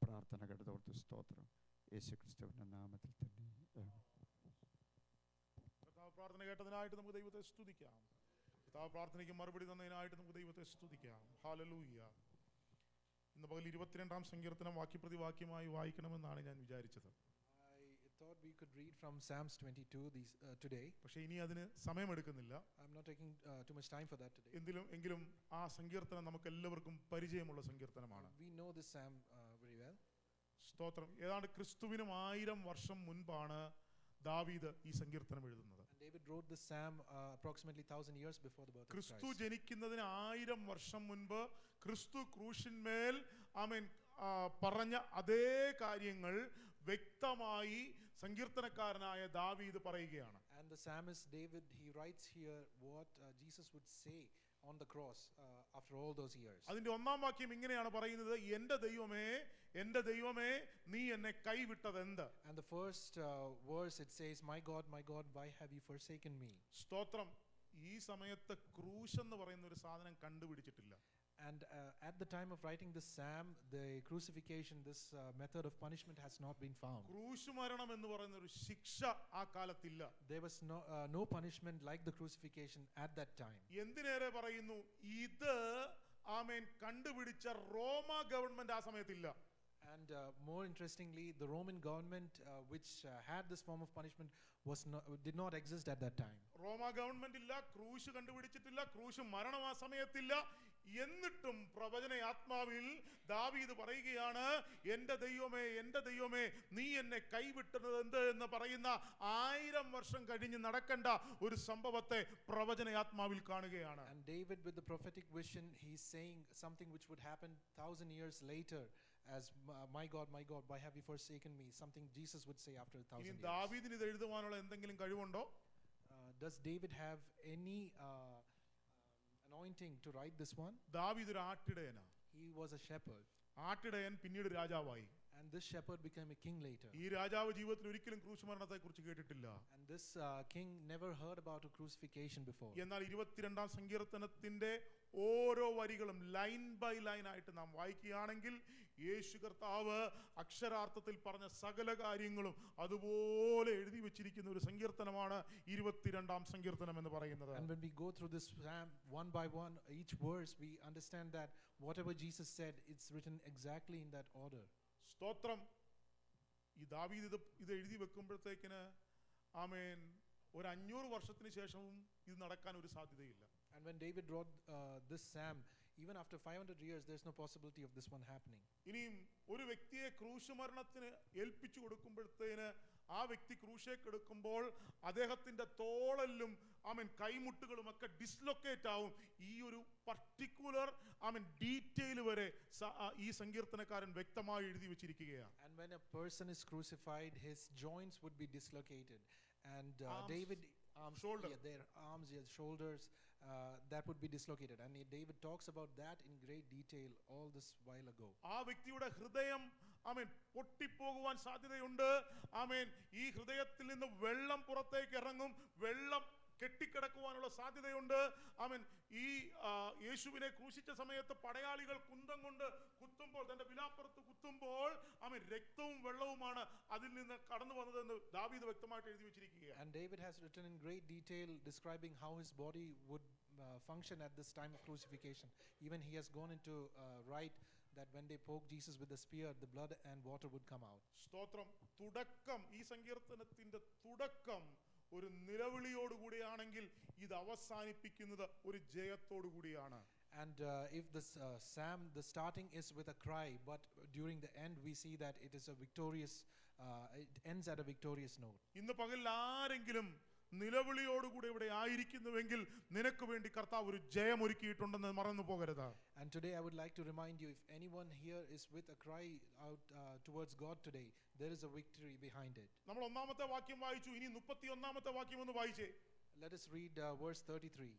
പ്രാർത്ഥന കേട്ടതോർത്ത് സ്തോത്രം. യേശുക്രിസ്തുവിന്റെ നാമത്തിൽ തന്നെ. കർത്താവ് പ്രാർത്ഥന കേട്ടതിനായിട്ട് നമുക്ക് ദൈവത്തെ സ്തുതിക്കാം. കർത്താവ് പ്രാർത്ഥനയ്ക്ക് മറുപടി തന്നതിനായിട്ട് നമുക്ക് ദൈവത്തെ സ്തുതിക്കാം. ഹല്ലേലൂയ. ഇന്ന് പകൽ 22-ാം സങ്കീർത്തനം വാക്യപ്രതി വാക്യമായി വായിക്കണമെന്നാണ് ഞാൻ വിചാരിച്ചത്. I thought we could read from Psalms 22 today. പക്ഷേ ഇനി അതിന് സമയമെടുക്കുന്നില്ല. I'm not taking too much time for that today. എങ്കിലും ആ സങ്കീർത്തനം നമുക്ക് എല്ലാവർക്കും പരിചയമുള്ള സങ്കീർത്തനമാണ്. We know this psalm very well. സ്തോത്രം. ഏതാണ്ട് ക്രിസ്തുവിനും 1000 വർഷം മുൻപാണ് ദാവീദ് ഈ സങ്കീർത്തനം എഴുതുന്നത്. And David wrote this psalm approximately 1000 years before the birth of ക്രിസ്തു Christ. ജനിക്കുന്നതിന് 1000 വർഷം മുൻപ് ക്രിസ്തു ക്രൂശിന്മേൽ ആമേൻ പറഞ്ഞ അതേ കാര്യങ്ങൾ വ്യക്തമായി സങ്കീർത്തനക്കാരനായ ദാവീദ് പറയുകയാണ്. And the psalmist David, he writes here what Jesus would say on the cross after all those years. അതിന്റെ 1-ാം വാക്യം ഇങ്ങനെയാണ് പറയുന്നത്: എൻ്റെ ദൈവമേ, എൻ്റെ ദൈവമേ, നീ എന്നെ കൈവിട്ടതെന്ത്? And the first verse it says, my God, why have you forsaken me? സ്തോത്രം. ഈ സമയത്ത് ക്രൂശ് എന്ന് പറയുന്ന ഒരു സാധനം കണ്ടുപിടിച്ചിട്ടില്ല. And at the time of writing this psalm, the crucifixion, this method of punishment has not been found. ക്രൂശ് മരണം എന്ന് പറയുന്ന ഒരു ശിക്ഷ ആ കാലത്തില്ല. There was no punishment like the crucifixion at that time. എന്തിനേറെ പറയുന്നു, ഇത് ആമേൻ കണ്ടുപിടിച്ച റോമ ഗവൺമെന്റ് ആ സമയത്തില്ല. And more interestingly, the Roman government which had this form of punishment did not exist at that time. Roma government ഇല്ല, ക്രൂശ് കണ്ടുപിടിച്ചിട്ടില്ല, ക്രൂശ് മരണം ആ സമയത്തില്ല. എന്നിട്ടും പ്രവചന ആത്മാവിൽ ദാവീദ് പറയുകയാണ്, എൻ്റെ ദൈവമേ, എൻ്റെ ദൈവമേ, നീ എന്നെ കൈവിട്ടത് എന്ത് എന്ന് പറയുന്ന 1000 വർഷം കഴിഞ്ഞ് നടക്കേണ്ട ഒരു സംഭവത്തെ പ്രവചന ആത്മാവിൽ കാണുകയാണ്. And David, with the prophetic vision, he's saying something which would happen 1000 years later, as my God, why have you forsaken me? Something Jesus would say after 1000 years. ദാവീദിന് ഇത് എഴുതുവാനുള്ള എന്തെങ്കിലും കഴിവുണ്ടോ? Does David have any anointing to write this one? ദാവീദ് ഒരു ആട്ടിടയനാ. He was a shepherd. ആട്ടിടയൻ പിന്നീട് രാജാവായി. And this shepherd became a king later. ഈ രാജാവ് ജീവിതത്തിൽ ഒരിക്കലും ക്രൂശ് മരണത്തെ കുറിച്ച് കേട്ടിട്ടില്ല. And this king never heard about a crucifixion before. എന്നാൽ 22-ാം സങ്കീർത്തനത്തിന്റെ ഓരോ വരികളും ലൈൻ ബൈ ലൈൻ ആയിട്ട് നാം വായിക്കുകയാണെങ്കിൽ യേശു കർത്താവ് അക്ഷരാർത്ഥത്തിൽ പറഞ്ഞ സകല കാര്യങ്ങളും അതുപോലെ എഴുതി വെച്ചിരിക്കുന്ന ഒരു സങ്കീർത്തനമാണ് 22-ാം സങ്കീർത്തനം എന്ന് പറയുന്നത്. And when we go through this psalm one by one, each verse, we understand that whatever Jesus said, it's written exactly in that order. സ്തോത്രം. ഈ ദാവീദ് ഇത് എഴുതി വെക്കുമ്പോഴത്തേക്കിന് ആമേൻ ഒരു 500 വർഷത്തിന് ശേഷവും ഇത് നടക്കാൻ ഒരു സാധ്യതയില്ല. And when David wrote this psalm, even after 500 years, there's no possibility of this one happening. ഇനിയും ഒരു വ്യക്തിയെ ക്രൂശ് മരണത്തിന് ഏൽപ്പിച്ചു കൊടുക്കുമ്പോഴത്തേന് ആ വ്യക്തി ക്രൂശേ കിടക്കുമ്പോൾ അദ്ദേഹത്തിന്റെ തോളലും ആമേൻ കൈമുട്ടുകളും ഒക്കെ ഡിസ്ലൊക്കേറ്റ് ആവും. ഈ ഒരു പർട്ടിക്കുലർ ആമേൻ ഡീറ്റെയിൽ വരെ ഈ സങ്കീർത്തനക്കാരൻ വ്യക്തമായി എഴുതി വെച്ചിരിക്കുകയാണ്. And when a person is crucified, his joints would be dislocated. And Arms, David arms, shoulder. yeah, their arms, yeah, shoulders, that would be dislocated. And David talks about that in great detail all this while ago. ആ വ്യക്തിയുടെ ഹൃദയം ആമേൻ പൊട്ടിപ്പോകുവാൻ സാധ്യതയുണ്ട്. ആമേൻ ഈ ഹൃദയത്തിൽ നിന്ന് വെള്ളം പുറത്തേക്ക് ഇറങ്ങും, വെള്ളം കെട്ടിക്കിടക്കുവാനുള്ള സാധ്യതയുണ്ട്. ആമേൻ ഈ യേശുവിനെ ക്രൂശിച്ച സമയത്ത് പടയാളികൾ കുന്തം കൊണ്ട് കുത്തുമ്പോൾ, തന്റെ വിലാപ്പുറത്ത് കുത്തുമ്പോൾ ആമേൻ രക്തവും വെള്ളവുമാണ് അതിൽ നിന്ന് കടന്നു വന്നതെന്ന് ദാവീദ് വ്യക്തമായിട്ട് എഴുതി വെച്ചിരിക്കുകയാണ്. And David has written in great detail describing how his body would function at this time of crucifixion. Even he has gone into write that when they poked Jesus with the spear, the blood and water would come out. സ്തോത്രം. തുടക്കം, ഈ സങ്കീർത്തനത്തിന്റെ തുടക്കം ഒരു നിലവിളിയോടുകൂടിയാണെങ്കിൽ ഇത് അവസാനിപ്പിക്കുന്നത് ഒരു ജയത്തോടുകൂടിയാണ്. And if this psalm, the starting is with a cry, but during the end we see that it is a victorious, it ends at a victorious note. ഇന്ന് പകൽ ആരെങ്കിലും നിലവിളിയോടുകൂടി ഇവിടെ ആയിരിക്കുന്നുവെങ്കിൽ നിനക്ക് വേണ്ടി കർത്താവ് ഒരു ജയം ഒരുക്കിയിട്ടുണ്ടെന്ന് മറന്നു പോകരുത്. And today I would like to remind you, if anyone here is with a cry out towards God today, there is a victory behind it. നമ്മൾ ഒന്നാമത്തെ വാക്യം വായിച്ചു. ഇനി 31-ാമത്തെ വാക്യം ഒന്ന് വായിച്ചേ. Let us read verse 33.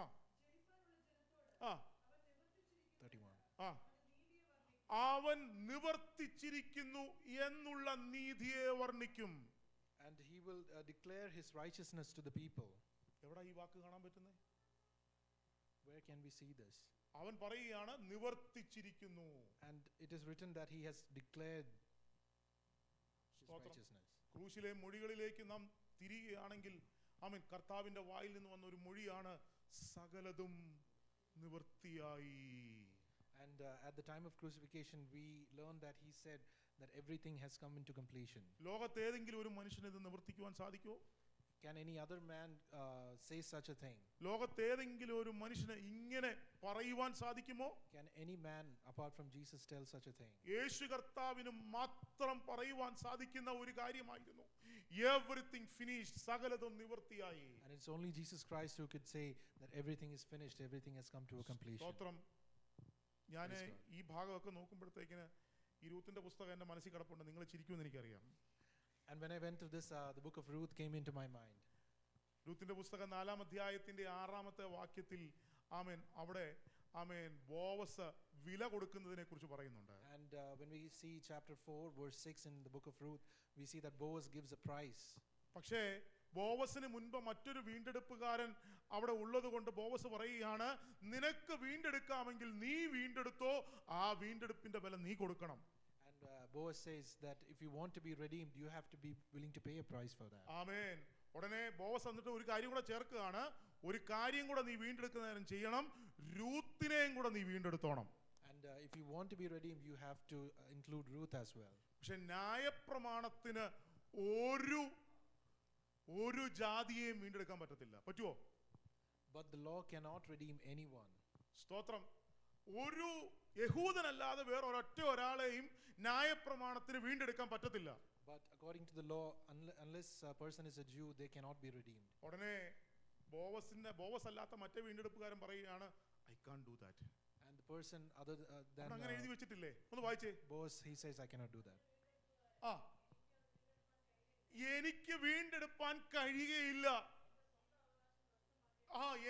ആ ആ 31. ആ അവൻ നിവർത്തിച്ചിരിക്കുന്നു എന്നുള്ള നീതിയെ വർണ്ണിക്കും. And he will declare his righteousness to the people. എവിടെ ഈ വാക്ക് കാണാൻ പറ്റുന്നത്? Where can we see this? അവൻ പറയുകയാണ് നിവർത്തിച്ചിരിക്കുന്നു. And it is written that he has declared his സ്തോത്രം. righteousness. ക്രൂശിലെ മൊഴികളിലേക്ക് നാം തിരിയുകയാണെങ്കിൽ ആമേൻ കർത്താവിന്റെ വായിൽ നിന്ന് വന്ന ഒരു മൊഴിയാണ് സകലതും നിവർത്തിയായി. And at the time of crucifixion, we learned that he said that everything has come into completion. ലോകത്ത് ഏതെങ്കിലും ഒരു മനുഷ്യന് ഇത് നിവർത്തിക്കുവാൻ സാധിക്കുമോ? Can any other man say such a thing? ലോകത്ത് ഏതെങ്കിലും ഒരു മനുഷ്യന് ഇങ്ങനെ പറയുവാൻ സാധിക്കുമോ? Can any man apart from Jesus tell such a thing? യേശു കർത്താവിന് മാത്രം പറയുവാൻ സാധിക്കുന്ന ഒരു കാര്യമായിരുന്നു everything finished, സകലതും നിവർത്തിയായി. And it's only Jesus Christ who could say that everything is finished, everything has come to a completion. സ്തോത്രം. ഞാൻ Praise God. ഈ ഭാഗമൊക്കെ നോക്കുമ്പോഴത്തേക്കിന് ഈ രൂത്തിന്റെ പുസ്തകം എൻ്റെ മനസ്സിൽ കിടപ്പുണ്ട്. നിങ്ങൾ ചിരിക്കുമെന്ന് എനിക്കറിയാം. And when I went through this, the book of Ruth came into my mind. രൂത്തിന്റെ പുസ്തകം 4-ാം അധ്യായത്തിന്റെ 6-ാമത്തെ വാക്യത്തിൽ ആമേൻ അവിടെ ആമേൻ ബോവസ് വില കൊടുക്കുന്നതിനെ കുറിച്ച് പറയുന്നുണ്ട്. And when we see chapter 4 verse 6 in the book of Ruth, we see that Boaz gives a price. പക്ഷേ ബോവസിന് മുൻപ് മറ്റൊരു വീണ്ടെടുപ്പുകാരൻ അവിടെ ഉള്ളത് കൊണ്ട് ബോവസ് പറയുകയാണ്, നിനക്ക് വീണ്ടെടുക്കാമെങ്കിൽ നീ വീണ്ടെടുത്തോ, ആ വീണ്ടെടുപ്പിന്റെ വില നീ കൊടുക്കണം. And Boaz says that if you want to be redeemed, you have to be willing to pay a price for that. ആമേൻ. ഉടനെ ബോവസ് എന്നിട്ട് ഒരു കാര്യം കൂടെ ചേർക്കുകയാണ്, ഒരു കാര്യം കൂടെ നീ വീണ്ടെടുക്കുന്നതിനും ചെയ്യണം, രൂത്തിനെയും കൂടെ നീ വീണ്ടെടുത്തോണം. And if you want to be redeemed, you have to include Ruth as well. പക്ഷെ ന്യായപ്രമാണത്തിന് ഒരു ജാതിയെയും വീണ്ടെടുക്കാൻ പറ്റത്തില്ല. പറ്റുമോ? But the law cannot redeem anyone. സ്തോത്രം. ഒരു യഹൂദനല്ലാതെ വേറെ ഒരൊറ്റ ഒരാളെയും ന്യായപ്രമാണത്തിന് വീണ്ടെടുക്കാൻ പറ്റത്തില്ല. But according to the law, unless a person is a Jew, they cannot be redeemed. ഉടനെ ബോവസ് അല്ലാത്ത മറ്റേ വീണ്ടെടുപ്പുകാരൻ പറയുകയാണ്, I can do that. And the person other than അങ്ങനെ എഴുതി വെച്ചിട്ടില്ലേ? ഒന്ന് വായിച്ചേ. Boaz, he says, I cannot do that. ആ എനിക്ക് വീണ്ടെടുപ്പാൻ കഴിയുകയില്ല.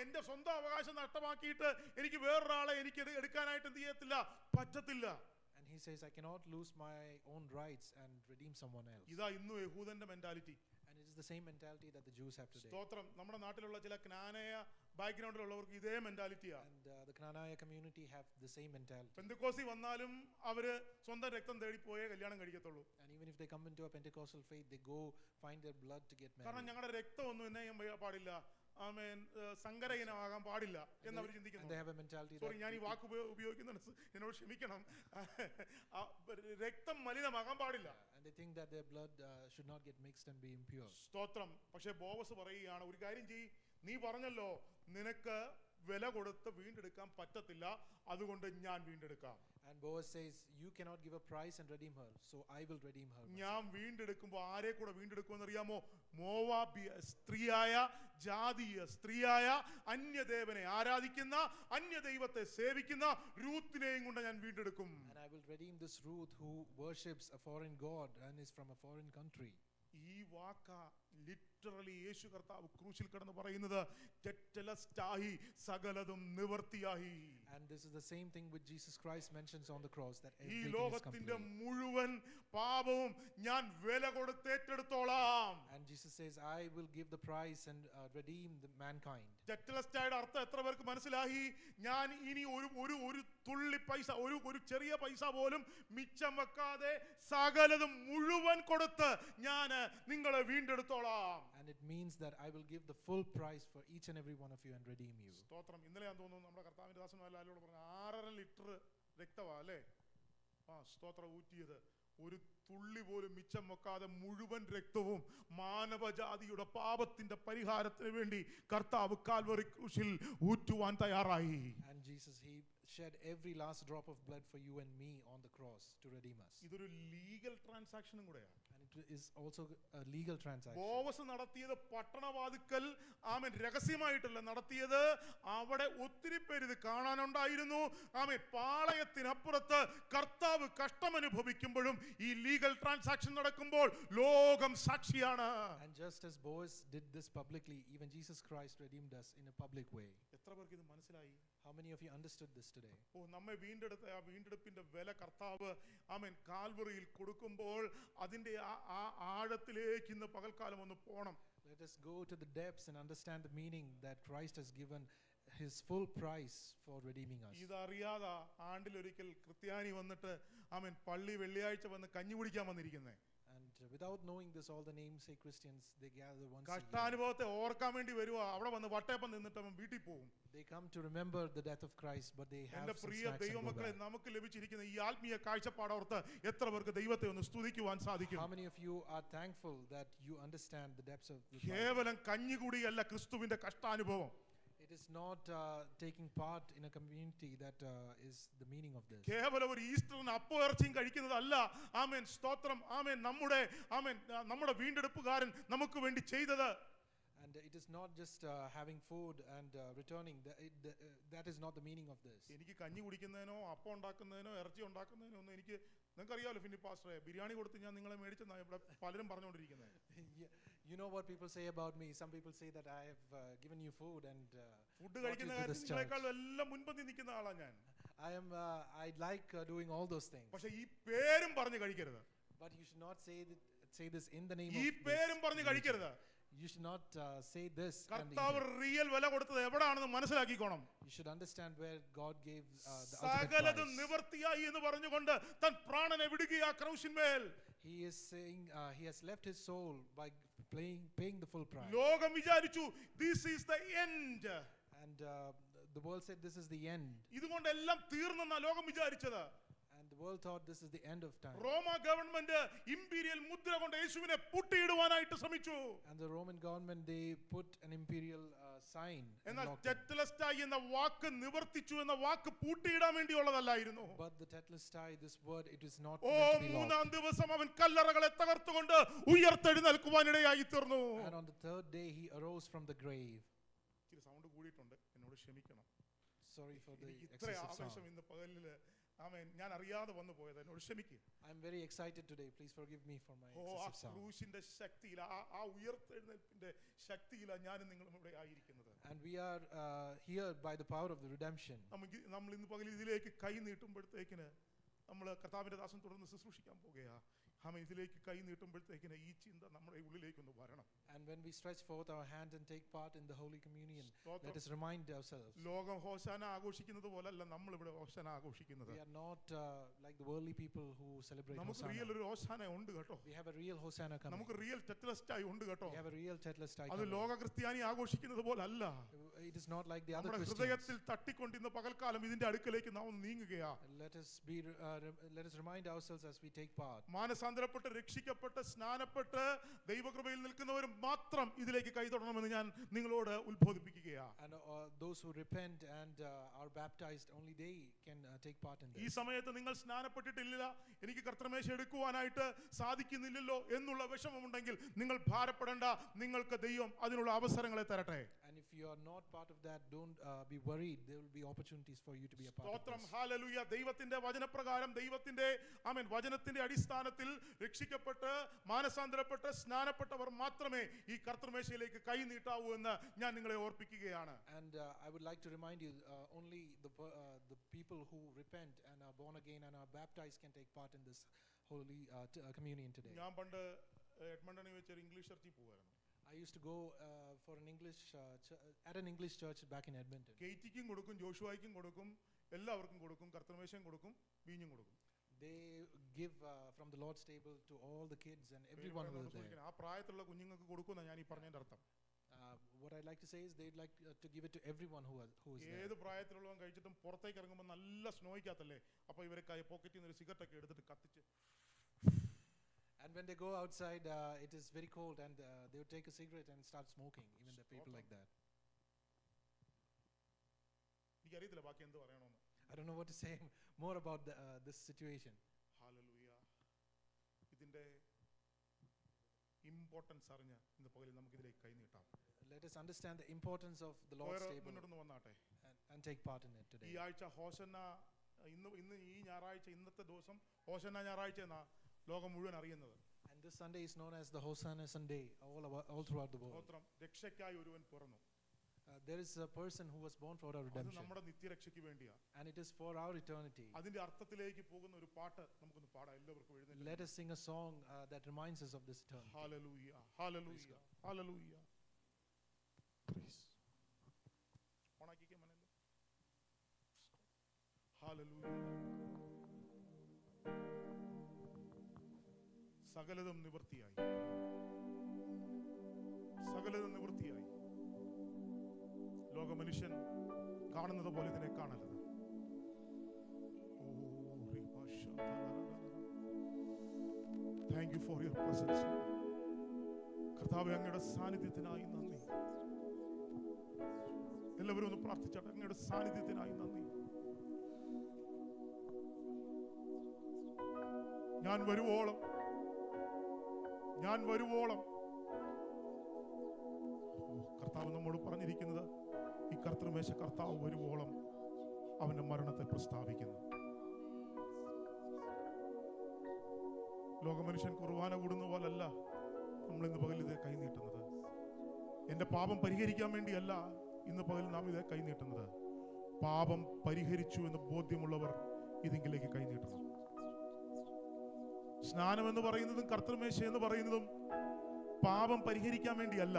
എന്റെ സ്വന്തം അവകാശം നഷ്ടമാക്കിയിട്ട് എനിക്ക് വേറൊരാളെ എനിക്ക് എടുക്കാനായിട്ട് എന്ത് ചെയ്യത്തില്ല, പറ്റത്തില്ല. And And he says, I cannot lose my own rights and redeem someone else. ഇതാ ഇന്നും യഹൂദന്റെ mentality. And it is the same mentality that the Jews have today. സ്തോത്രം. നമ്മുടെ നാട്ടിലുള്ള ചില ക്നാനയ ബാക്ക്ഗ്രൗണ്ടിലുള്ളവർക്ക് ഇതേ മെന്റാലിറ്റിയാ. And the Knanaya community have the same mentality. പെന്തക്കോസ്തി വന്നാലും അവര് സ്വന്തം രക്തം തേടി പോയേ കല്യാണം കഴിക്കത്തുള്ളൂ. And even if they come into a Pentecostal faith, they go find their blood to get കാരണം married. ഞങ്ങളുടെ രക്തമൊന്നും എന്നെ ചെയ്യാൻ പാടില്ല, ആമേൻ, സങ്കരഹീനമാകാൻ പാടില്ല എന്നവർ And they ചിന്തിക്കുന്നു. have a mentality സോറി, ഞാൻ ഈ that വാക്ക് ഉപയോഗിക്കുന്നത് എന്നോട് ക്ഷമിക്കണം. രക്തം മലിനമാകാൻ പാടില്ല. and they think that their blood should not get mixed and be impure. സ്തോത്രം. പക്ഷേ ബോവസ് പറയുകയാണ്, ഒരു കാര്യം ചെയ്യ്, നീ പറഞ്ഞല്ലോ നിനക്ക് വില കൊടുത്ത് വീണ്ടെടുക്കാൻ പറ്റത്തില്ല, അതുകൊണ്ട് ഞാൻ വീണ്ടെടുക്കാം. And Boaz says, you cannot give a price and redeem her, so I will redeem her. ഞാൻ വീണ്ടെടുക്കുമ്പോൾ ആരെ കൂടെ വീണ്ടെടുക്കുമെന്ന് അറിയാമോ? മോവാബിയ സ്ത്രീയായ, ജാതീയ സ്ത്രീയായ, അന്യദേവനെ ആരാധിക്കുന്ന, അന്യദൈവത്തെ സേവിക്കുന്ന രൂത്തിനെയും കൊണ്ട് ഞാൻ വീണ്ടെടുക്കും. And I will redeem this Ruth who worships a foreign god and is from a foreign country. ഈ വാക്ക ലിറ്ററലി യേശു കർത്താവ് ക്രൂശിൽ കിടന്ന് പറയുന്നത്, തെറ്റലസ്റ്റായി സകലതും നിവർത്തിയായി. And this is the same thing which Jesus Christ mentions on the cross, that ഈ everything is ലോകത്തിന്റെ complete. മുഴുവൻ പാപവും ഞാൻ വില കൊടുത്ത് ഏറ്റെടുത്തോളാം. And Jesus says, I will give the price and redeem the mankind. തെറ്റലസ്റ്റായുടെ അർത്ഥം എത്ര പേർക്ക് മനസ്സിലായി? ഞാൻ ഇനി ഒരു തുള്ളി പൈസ, ഒരു ചെറിയ പൈസ പോലും മിച്ചം വെക്കാതെ സകലതും മുഴുവൻ കൊടുത്ത് ഞാൻ നിങ്ങളെ വീണ്ടെടുത്തോളാം. And it means that I will give the full price for each and every one of you and redeem you. സ്തോത്രം. ഇന്നലെ ഞാൻ തോന്നുന്നു നമ്മുടെ കർത്താവിന്റെ ദാസന്മാരോട് പറഞ്ഞു, 6.5 ലിറ്റർ രക്തമാ അല്ലേ സ്തോത്രം ഊറ്റിയത്. ഒരു തുള്ളി പോലും മിച്ചം വെക്കാതെ മുഴുവൻ രക്തവും മാനവജാതിയുടെ പാപത്തിന്റെ പരിഹാരത്തിന് വേണ്ടി കർത്താവ് കാൽവറി ക്രൂശിൽ ഊറ്റുവാൻ തയ്യാറായി. And Jesus, he shed every last drop of blood for you and me on the cross to redeem us. ഇതൊരു ലീഗൽ ട്രാൻസാക്ഷനും കൂടെയാണ്. And it is also a legal transaction. Boaz നടത്തിയത് പട്ടണവാതിക്കൽ ആമേൻ രഹസ്യമായിട്ടല്ല നടത്തിയത്. അവിടെ ഒത്തിരി പേര് ഇത് കാണാനുണ്ടായിരുന്നു. ആമേൻ, പാളയത്തിനപ്പുറത്ത് കർത്താവ് കഷ്ടമനുഭവിക്കുമ്പോഴും ഈ ലീഗൽ ട്രാൻസാക്ഷൻ നടക്കുമ്പോൾ ലോകം സാക്ഷിയാണ്. And just as Boaz did this publicly, even Jesus Christ redeemed us in a public way. എത്ര പേർക്ക് ഇത് മനസ്സിലായി? How many of you understood this today? നമ്മെ വീണ്ടെടുത്ത ആ വീണ്ടെടുപ്പിന്റെ വില കർത്താവ് ആമേൻ കാൽവറിയിൽ കൊടുക്കുമ്പോൾ അതിന്റെ ആ ആഴത്തിലേക്ക് ഇന്ന് പകൽക്കാലം ഒന്ന് പോണം. Let us go to the depths and understand the meaning that Christ has given his full price for redeeming us. ഇതറിയാതെ ആണ്ടിലൊരിക്കൽ ക്രിസ്ത്യാനി വന്നിട്ട് ആമേൻ പള്ളി വെള്ളിയാഴ്ച വന്ന് കഞ്ഞി കുടിക്കാൻ വന്നിരിക്കുന്നേ. And without knowing this, all the namesake Christians, they gather once a year. കഷ്ടാനുഭവത്തെ ഓർക്കാൻ വേണ്ടി വരുവാ. അവിടെ വന്ന് വട്ടയപ്പം നിന്നിട്ട് അവൻ വീട്ടിൽ പോകും. They come to remember the death of Christ, but they have എന്റെ some Priya snacks and go ദൈവമക്കളെ, back. നമുക്ക് ലഭിച്ചിരിക്കുന്ന ഈ ആത്മീയ കാഴ്ചപ്പാടോർത്ത് എത്ര പേർക്ക് ദൈവത്തെ ഒന്ന് സ്തുതിക്കുവാൻ സാധിക്കും? How many of you are thankful that you understand the depths of the Bible? കേവലം കഞ്ഞികുടിയല്ല ക്രിസ്തുവിന്റെ കഷ്ടാനുഭവം. It is not taking part in a community that is the meaning of this. കേവലം ഒരു ഈസ്റ്ററിന് അപ്പം ഇറച്ചിയും കഴിക്കുന്നതല്ല. ആമേൻ, സ്തോത്രം. ആമേൻ, നമ്മുടെ വീണ്ടെടുപ്പുകാരൻ നമുക്ക് വേണ്ടി ചെയ്തത്. And it is not just having food and returning. That is not the meaning of this. എനിക്ക് കഞ്ഞി കുടിക്കുന്നതിനോ അപ്പം ഉണ്ടാക്കുന്നതിനോ ഇറച്ചി ഉണ്ടാക്കുന്നതിനോ ഒന്നും എനിക്ക്, നിങ്ങൾക്കറിയാമല്ലോ ഫിന്നി പാസ്റ്ററെ, ബിരിയാണി കൊടുത്ത് ഞാൻ നിങ്ങളെ മേടിച്ചെന്നാണ് ഇവിടെ പലരും പറഞ്ഞുകൊണ്ടിരിക്കുന്നത്. You know what people say about me. Some people say that I have given you food and food കഴിക്കുന്ന കാര്യത്തിൽ നിങ്ങളെക്കാളും എല്ലാം മുൻപന്തി നിൽക്കുന്ന ആളാണ് ഞാൻ. I like doing all those things. പക്ഷെ ഈ പേരും പറഞ്ഞ് കഴിക്കരുത്. But you should not say this in the name ഈ of പേരും പറഞ്ഞ് this. കഴിക്കരുത്. You should not say this. കർത്താവ് റിയൽ വില കൊടുത്തത് എവിടാണെന്ന് മനസ്സിലാക്കിക്കോണം. You should understand where God gave the സകലതും ultimate price. നിവർത്തിയായി എന്ന് പറഞ്ഞുകൊണ്ട് തൻ പ്രാണനെ വിടുകയാ ക്രൂശിന്മേൽ. He is saying he has left his soul by paying the full price. ലോകം വിചാരിച്ചു this is the end. And the world said this is the end. ഇതുകൊണ്ട് എല്ലാം തീർന്നെന്നാ ലോകം വിചാരിച്ചത്. And the world thought this is the end of time. Roma government imperial മുദ്ര കൊണ്ട് യേശുവിനെ പൂട്ടിയിടുവാനായിട്ട് ശ്രമിച്ചു. And the Roman government, they put an imperial sign. എന്നാൽ ടെറ്റലസ്റ്റായി എന്ന വാക്ക് നിവർത്തിച്ചു എന്ന വാക്ക് പൂട്ടിയിടാൻ വേണ്ടിയുള്ളതല്ലായിരുന്നു. But the tetelestai, this word, it is not oh, meant to be locked. മൂന്നാം ദിവസം അവൻ കല്ലറകളെ തകർത്തുകൊണ്ട് ഉയർത്തെഴുന്നേൽക്കുവാനിടയായി തീർന്നു. And on the third day he arose from the grave. ഇച്ചിരി sound കൂടിയിട്ടുണ്ട്, എന്നോട് ക്ഷമിക്കണം. Sorry for the ഇത്ര excessive ആവേശം sound. ഇന്ന് പകലില് ആമേൻ ഞാൻ അറിയാതെ വന്നു പോയത്, എന്നോട് ക്ഷമിക്കുക. I'm very excited today. Please forgive me for my ആ excessive sound. ക്രൂശിന്റെ ശക്തിയിൽ, ആ ഉയർത്തെഴുന്നേൽപ്പിന്റെ ശക്തിയിലാണ് ഞാനും നിങ്ങളും ഇവിടെ ആയിരിക്കുന്നത്. And we are here by the power of the redemption. നമ്മൾ ഇന്ന് പകൽ ഇതിലേക്ക് കൈ നീട്ടുമ്പോഴത്തേക്കിന് നമ്മൾ കർത്താവിന്റെ ദാസൻ തുടർന്ന് ശുശ്രൂഷിക്കാൻ പോകുകയാ. ആമേൻ. ഇതിലേക്ക് കൈ നീട്ടുമ്പോഴത്തേക്കിന് ഈ ചിന്ത നമ്മുടെ ഉള്ളിലേക്കൊന്ന് വരണം. And when we stretch forth our hand and take part in the Holy Communion, let us remind ourselves. ലോകം ഹോശാന ആഘോഷിക്കുന്നത് പോലല്ല നമ്മൾ ഇവിടെ ഹോശാന ആഘോഷിക്കുന്നത്. We are not like the worldly people who celebrate നമുക്ക് Hosanna. റിയൽ ഒരു ഹോശാന ഉണ്ട് കേട്ടോ. We have a real Hosanna coming. നമുക്ക് റിയൽ ടെറ്റ്ലസ്റ്റായി ഉണ്ട് കേട്ടോ. We have a real Tetelestai അത് coming. ലോക ക്രിസ്ത്യാനി ആഘോഷിക്കുന്നത് പോലല്ല. It is not like the other നമ്മുടെ Christians. ഹൃദയത്തിൽ തട്ടിക്കൊണ്ട് ഇന്ന് പകൽക്കാലം ഇതിന്റെ അടുക്കലേക്ക് നാം നീങ്ങുകയാ. Let us remind ourselves as we take part. മാനസാന്തരപ്പെട്ട് രക്ഷിക്കപ്പെട്ട് സ്നാനപ്പെട്ട് ദൈവകൃപയിൽ നിൽക്കുന്നവർ മാത്രം ഇതിലേക്ക് കൈതൊടണമെന്ന് ഞാൻ നിങ്ങളോട് ഉത്ബോധിപ്പിക്കുകയാ. And those who repent and are baptized, only they can take part in ഈ this. സമയത്ത് നിങ്ങൾ സ്നാനപ്പെട്ടിട്ടില്ല, എനിക്ക് കർത്തൃമേശ എടുക്കുവാനായിട്ട് സാധിക്കുന്നില്ലല്ലോ എന്നുള്ള വിഷമമുണ്ടെങ്കിൽ നിങ്ങൾ ഭാരപ്പെടേണ്ട. നിങ്ങൾക്ക് ദൈവം അതിനുള്ള അവസരങ്ങളെ തരട്ടെ. And if you are not part of that, don't be worried. There will be opportunities for you to be a part of സ്തോത്രം, this. ഹല്ലേലൂയ. ദൈവത്തിന്റെ വചനപ്രകാരം ദൈവത്തിന്റെ ആമേൻ വചനത്തിന്റെ അടിസ്ഥാനത്തിൽ രക്ഷിക്കപ്പെട്ട് മാനസാന്തരപ്പെട്ട് സ്നാനപ്പെട്ടവർ മാത്രമേ ഈ കർത്തൃമേശയിലേക്ക് കൈ നീട്ടാവൂ എന്ന് ഞാൻ നിങ്ങളെ ഓർപ്പിക്കുകയാണ്. And I would like to remind you, only the people who repent and are born again and are baptized can take part in this holy communion today. ഞാൻ പണ്ട് എഡ്മണ്ടണിൽ വെച്ച് ഒരു ഇംഗ്ലീഷ് ചർച്ചിൽ പോകുമായിരുന്നു. I used to go for an English at an English church back in Edmonton. കേറ്റിക്കും കൊടുക്കും, ജോഷുവായ്ക്കും കൊടുക്കും, എല്ലാവർക്കും കൊടുക്കും, കർത്തൃമേശയും കൊടുക്കും, വീഞ്ഞും കൊടുക്കും. They give from the Lord's table to all the kids and everyone who is there. ആ പ്രായത്തിലുള്ള കുഞ്ഞുങ്ങൾക്ക് കൊടുക്കുന്ന ഞാൻ ഈ പറഞ്ഞതിന്റെ അർത്ഥം. What I like to say is they'd like to give it to everyone who is there. ഏത് പ്രായത്തിലുള്ളവൻ കഴിച്ചിട്ടും പുറത്തേക്ക് ഇറങ്ങുമ്പോൾ നല്ല സ്നോയ്ക്കകത്തല്ലേ, അപ്പൊ ഇവരെ പോക്കറ്റിൽ നിന്ന് ഒരു സിഗരറ്റ് ഒക്കെ എടുത്തിട്ട് കത്തിച്ച്. And when they go outside, it is very cold, and they would take a cigarette and start smoking. Even the people like that. എനിക്കറിയത്തില്ല ബാക്കി എന്ത് പറയണമെന്ന്. I don't know what to say more about this situation. Hallelujah. ഇതിന്റെ importance അറിഞ്ഞ് ഇന്ന് പകലിൽ നമുക്ക് ഇതിലേക്ക് കൈ നീട്ടാം. Let us understand the importance of the Lord's table മുന്നോട്ട് വന്നാട്ടെ. and take part in it ഈ today. ആഴ്ച ഹോശന്ന, ഇന്ന് ഈ ഞായറാഴ്ച, ഇന്നത്തെ ദിവസം ഹോശന്ന ഞായറാഴ്ച എന്നാ ലോകം മുഴുവൻ അറിയുന്നത്. And this Sunday is known as the Hosanna Sunday all throughout the world. സ്തോത്രം. രക്ഷയ്ക്കായി ഒരുവൻ പിറന്നു. There is a person who was born for our അത് redemption, നമ്മുടെ നിത്യരക്ഷയ്ക്ക് വേണ്ടിയാ. and it is for our eternity. അതിന്റെ അർത്ഥത്തിലേക്ക് പോകുന്ന ഒരു പാട്ട് നമുക്കൊന്ന് പാടാം. എല്ലാവർക്കും എഴുന്നേറ്റ്. Let us sing a song that reminds us of this eternity. Hallelujah, hallelujah, hallelujah. ഓണാക്കിക്കേ മനല്ലേ. ഹല്ലേലൂയ. സകലതും നിവൃത്തിയായി, സകലതും നിവൃത്തിയായി. ലോകമനുഷ്യൻ കാണുന്നത് പോലെ ഇതിനെ കാണരുത്. Thank you for your presence. കർത്താവേ, അങ്ങയുടെ സാന്നിധ്യത്തിനായി നന്ദി. എല്ലാവരും ഒന്ന് പ്രാർത്ഥിച്ചാട്ടെ. അങ്ങയുടെ സാന്നിധ്യത്തിനായി നന്ദി. ഞാൻ വരുവോളം കർത്താവ് നമ്മോട് പറഞ്ഞിരിക്കുന്നത്, ഈ കർത്തൃമേശ കർത്താവ് വരുവോളം അവന്റെ മരണത്തെ പ്രസ്താവിക്കുന്നു. ലോകമനുഷ്യൻ കുർബാന കൂടുന്ന പോലല്ല നമ്മൾ ഇന്ന് പകൽ ഇതേ കൈനീട്ടുന്നത്. എന്റെ പാപം പരിഹരിക്കാൻ വേണ്ടിയല്ല ഇന്ന് പകൽ നാം ഇതേ കൈനീട്ടുന്നത്. പാപം പരിഹരിച്ചു എന്ന് ബോധ്യമുള്ളവർ ഇതിലേക്ക് കൈനീട്ടണം. സ്നാനം എന്ന് പറയുന്നതും കർത്തൃമേശ എന്ന് പറയുന്നതും പാപം പരിഹരിക്കാൻ വേണ്ടിയല്ല.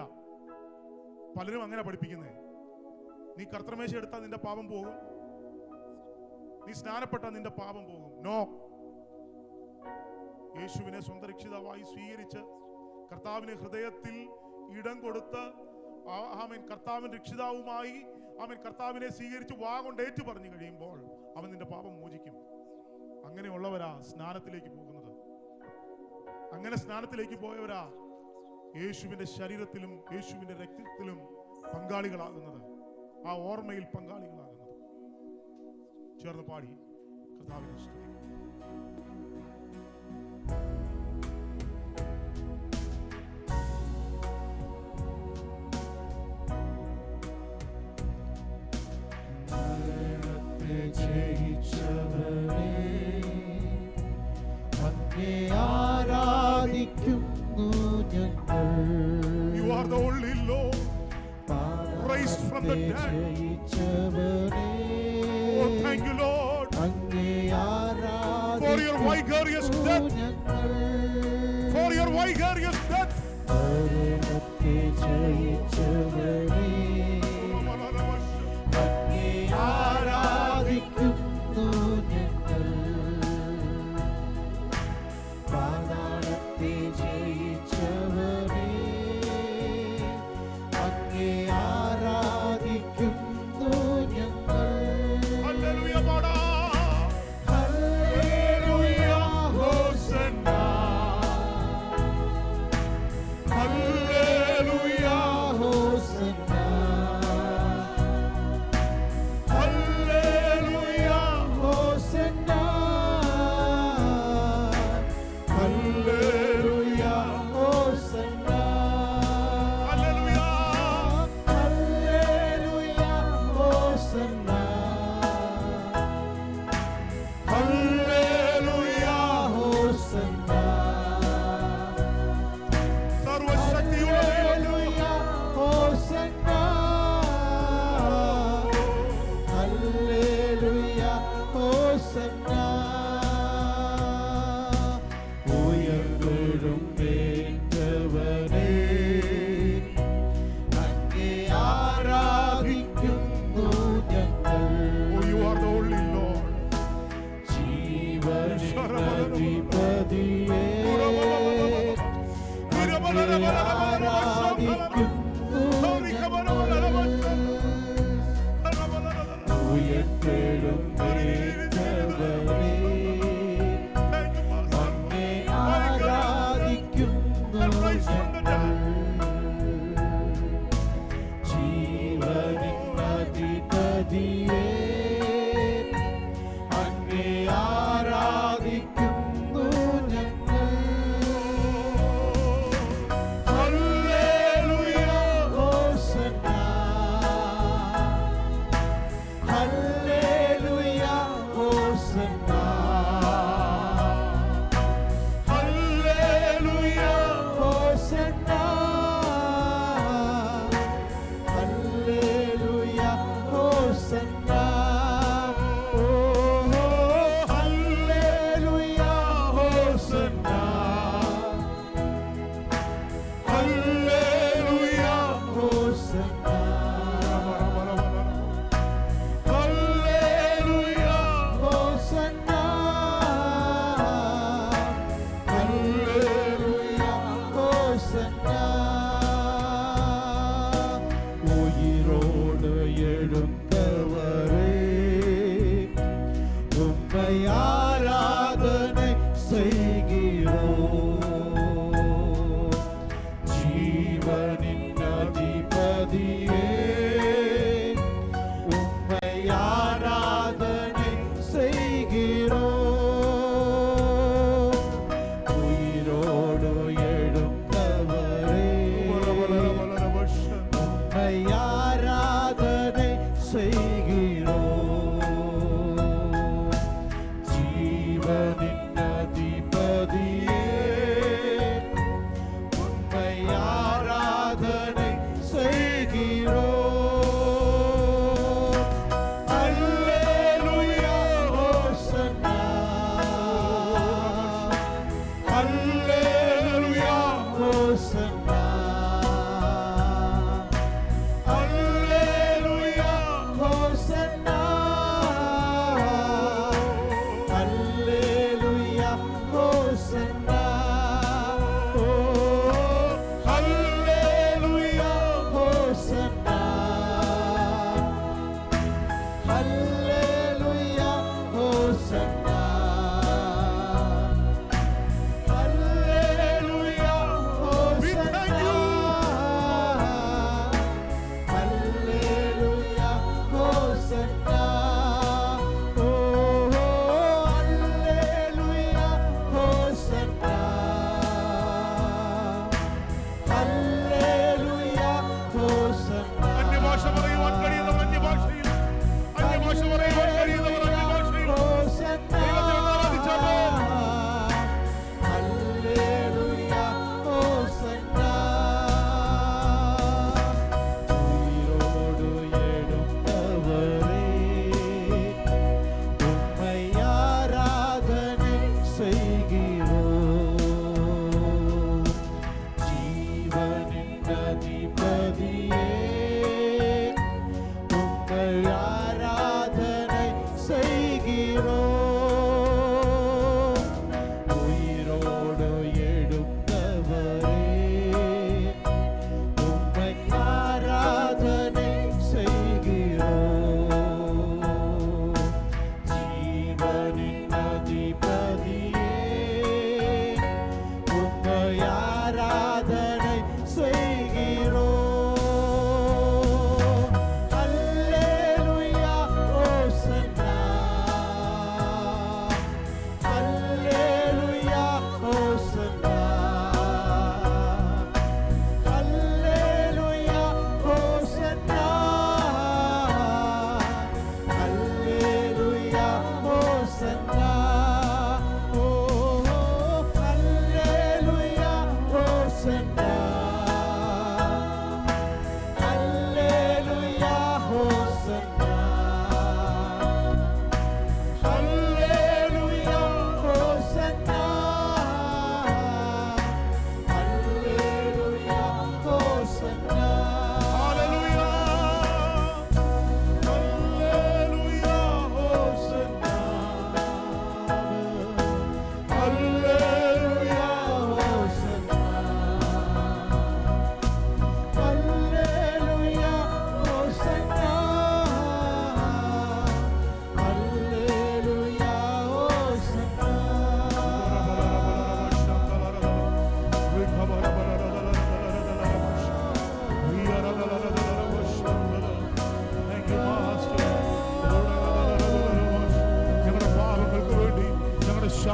പലരും അങ്ങനെ പഠിപ്പിക്കുന്നേ. നീ കർത്തൃമേശ എടുത്താൽ നിന്റെ പാപം പോകും, നീ സ്നാനപ്പെട്ടാൽ നിന്റെ പാപം പോകും. നോ. യേശുവിനെ സ്വന്തം രക്ഷിതാവായി സ്വീകരിച്ച് കർത്താവിനെ ഹൃദയത്തിൽ ഇടം കൊടുത്ത് ആമേൻ കർത്താവിൻ രക്ഷിതാവുമായി ആമേൻ കർത്താവിനെ സ്വീകരിച്ച് വാ കൊണ്ട് ഏറ്റു പറഞ്ഞു കഴിയുമ്പോൾ അവൻ നിന്റെ പാപം മോചിക്കും. അങ്ങനെയുള്ളവരാ സ്നാനത്തിലേക്ക് പോകുന്നത്. അങ്ങനെ സ്നാനത്തിലേക്ക് പോയവരാ യേശുവിന്റെ ശരീരത്തിലും യേശുവിന്റെ രക്തത്തിലും പങ്കാളികളാകുന്നത്, ആ ഓർമ്മയിൽ പങ്കാളികളാകുന്നത്. ചേർന്ന് പാടി കർത്താവിനെ സ്തുതിക്കും. ആരാധിക്കുന്നു ഞങ്ങൾ. You are the only Lord raised from the dead. Oh, thank you, Lord. അങ്ങേ ആരാധിക്കുന്നു For your vicarious death. For your vicarious death. മരണത്തെ ജയിച്ചവനേ, അങ്ങേ ആരാധിക്കുന്നു ഞങ്ങൾ. പാതാളത്തെ ജയിച്ചവനേ, അങ്ങേ ആരാധിക്കുന്നു ഞങ്ങൾ. Hallelujah, പാടാ. ഹല്ലേലൂയ, ഹോസന്ന. ഹല്ലേലൂയ, ഹോസന്ന. ഹല്ലേലൂയ,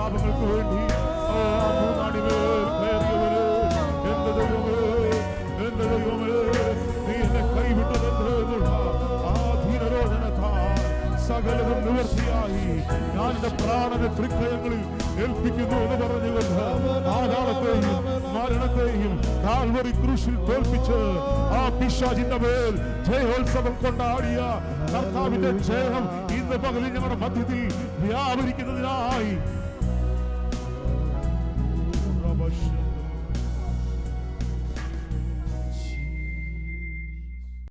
പാപങ്ങൾക്ക് വേണ്ടി മൂന്നാണിമേൽ കയറിയവര്, എന്റെ ദൈവമേ നീ എന്നെ കൈവിട്ടതെന്നുള്ള ആ ധീരരോധനത്താൽ സകലതും നിവർത്തിയായി ഞാൻ എന്റെ പ്രാണനെ തൃക്കയങ്ങളിൽ ഏൽപ്പിക്കുന്നു എന്ന് പറഞ്ഞുകൊണ്ട് ആകാളത്തെയും മരണത്തെയും കാൽവറി ക്രൂശിൽ തോൽപ്പിച്ച് ആ പിശാചിന്റെ മേൽ ജയോത്സവം കൊണ്ടാടിയ കർത്താവിന്റെ ജയം ഇന്ന് പകലിൽ ഞങ്ങളുടെ മധ്യത്തിൽ വ്യാപരിക്കുന്നതിനായി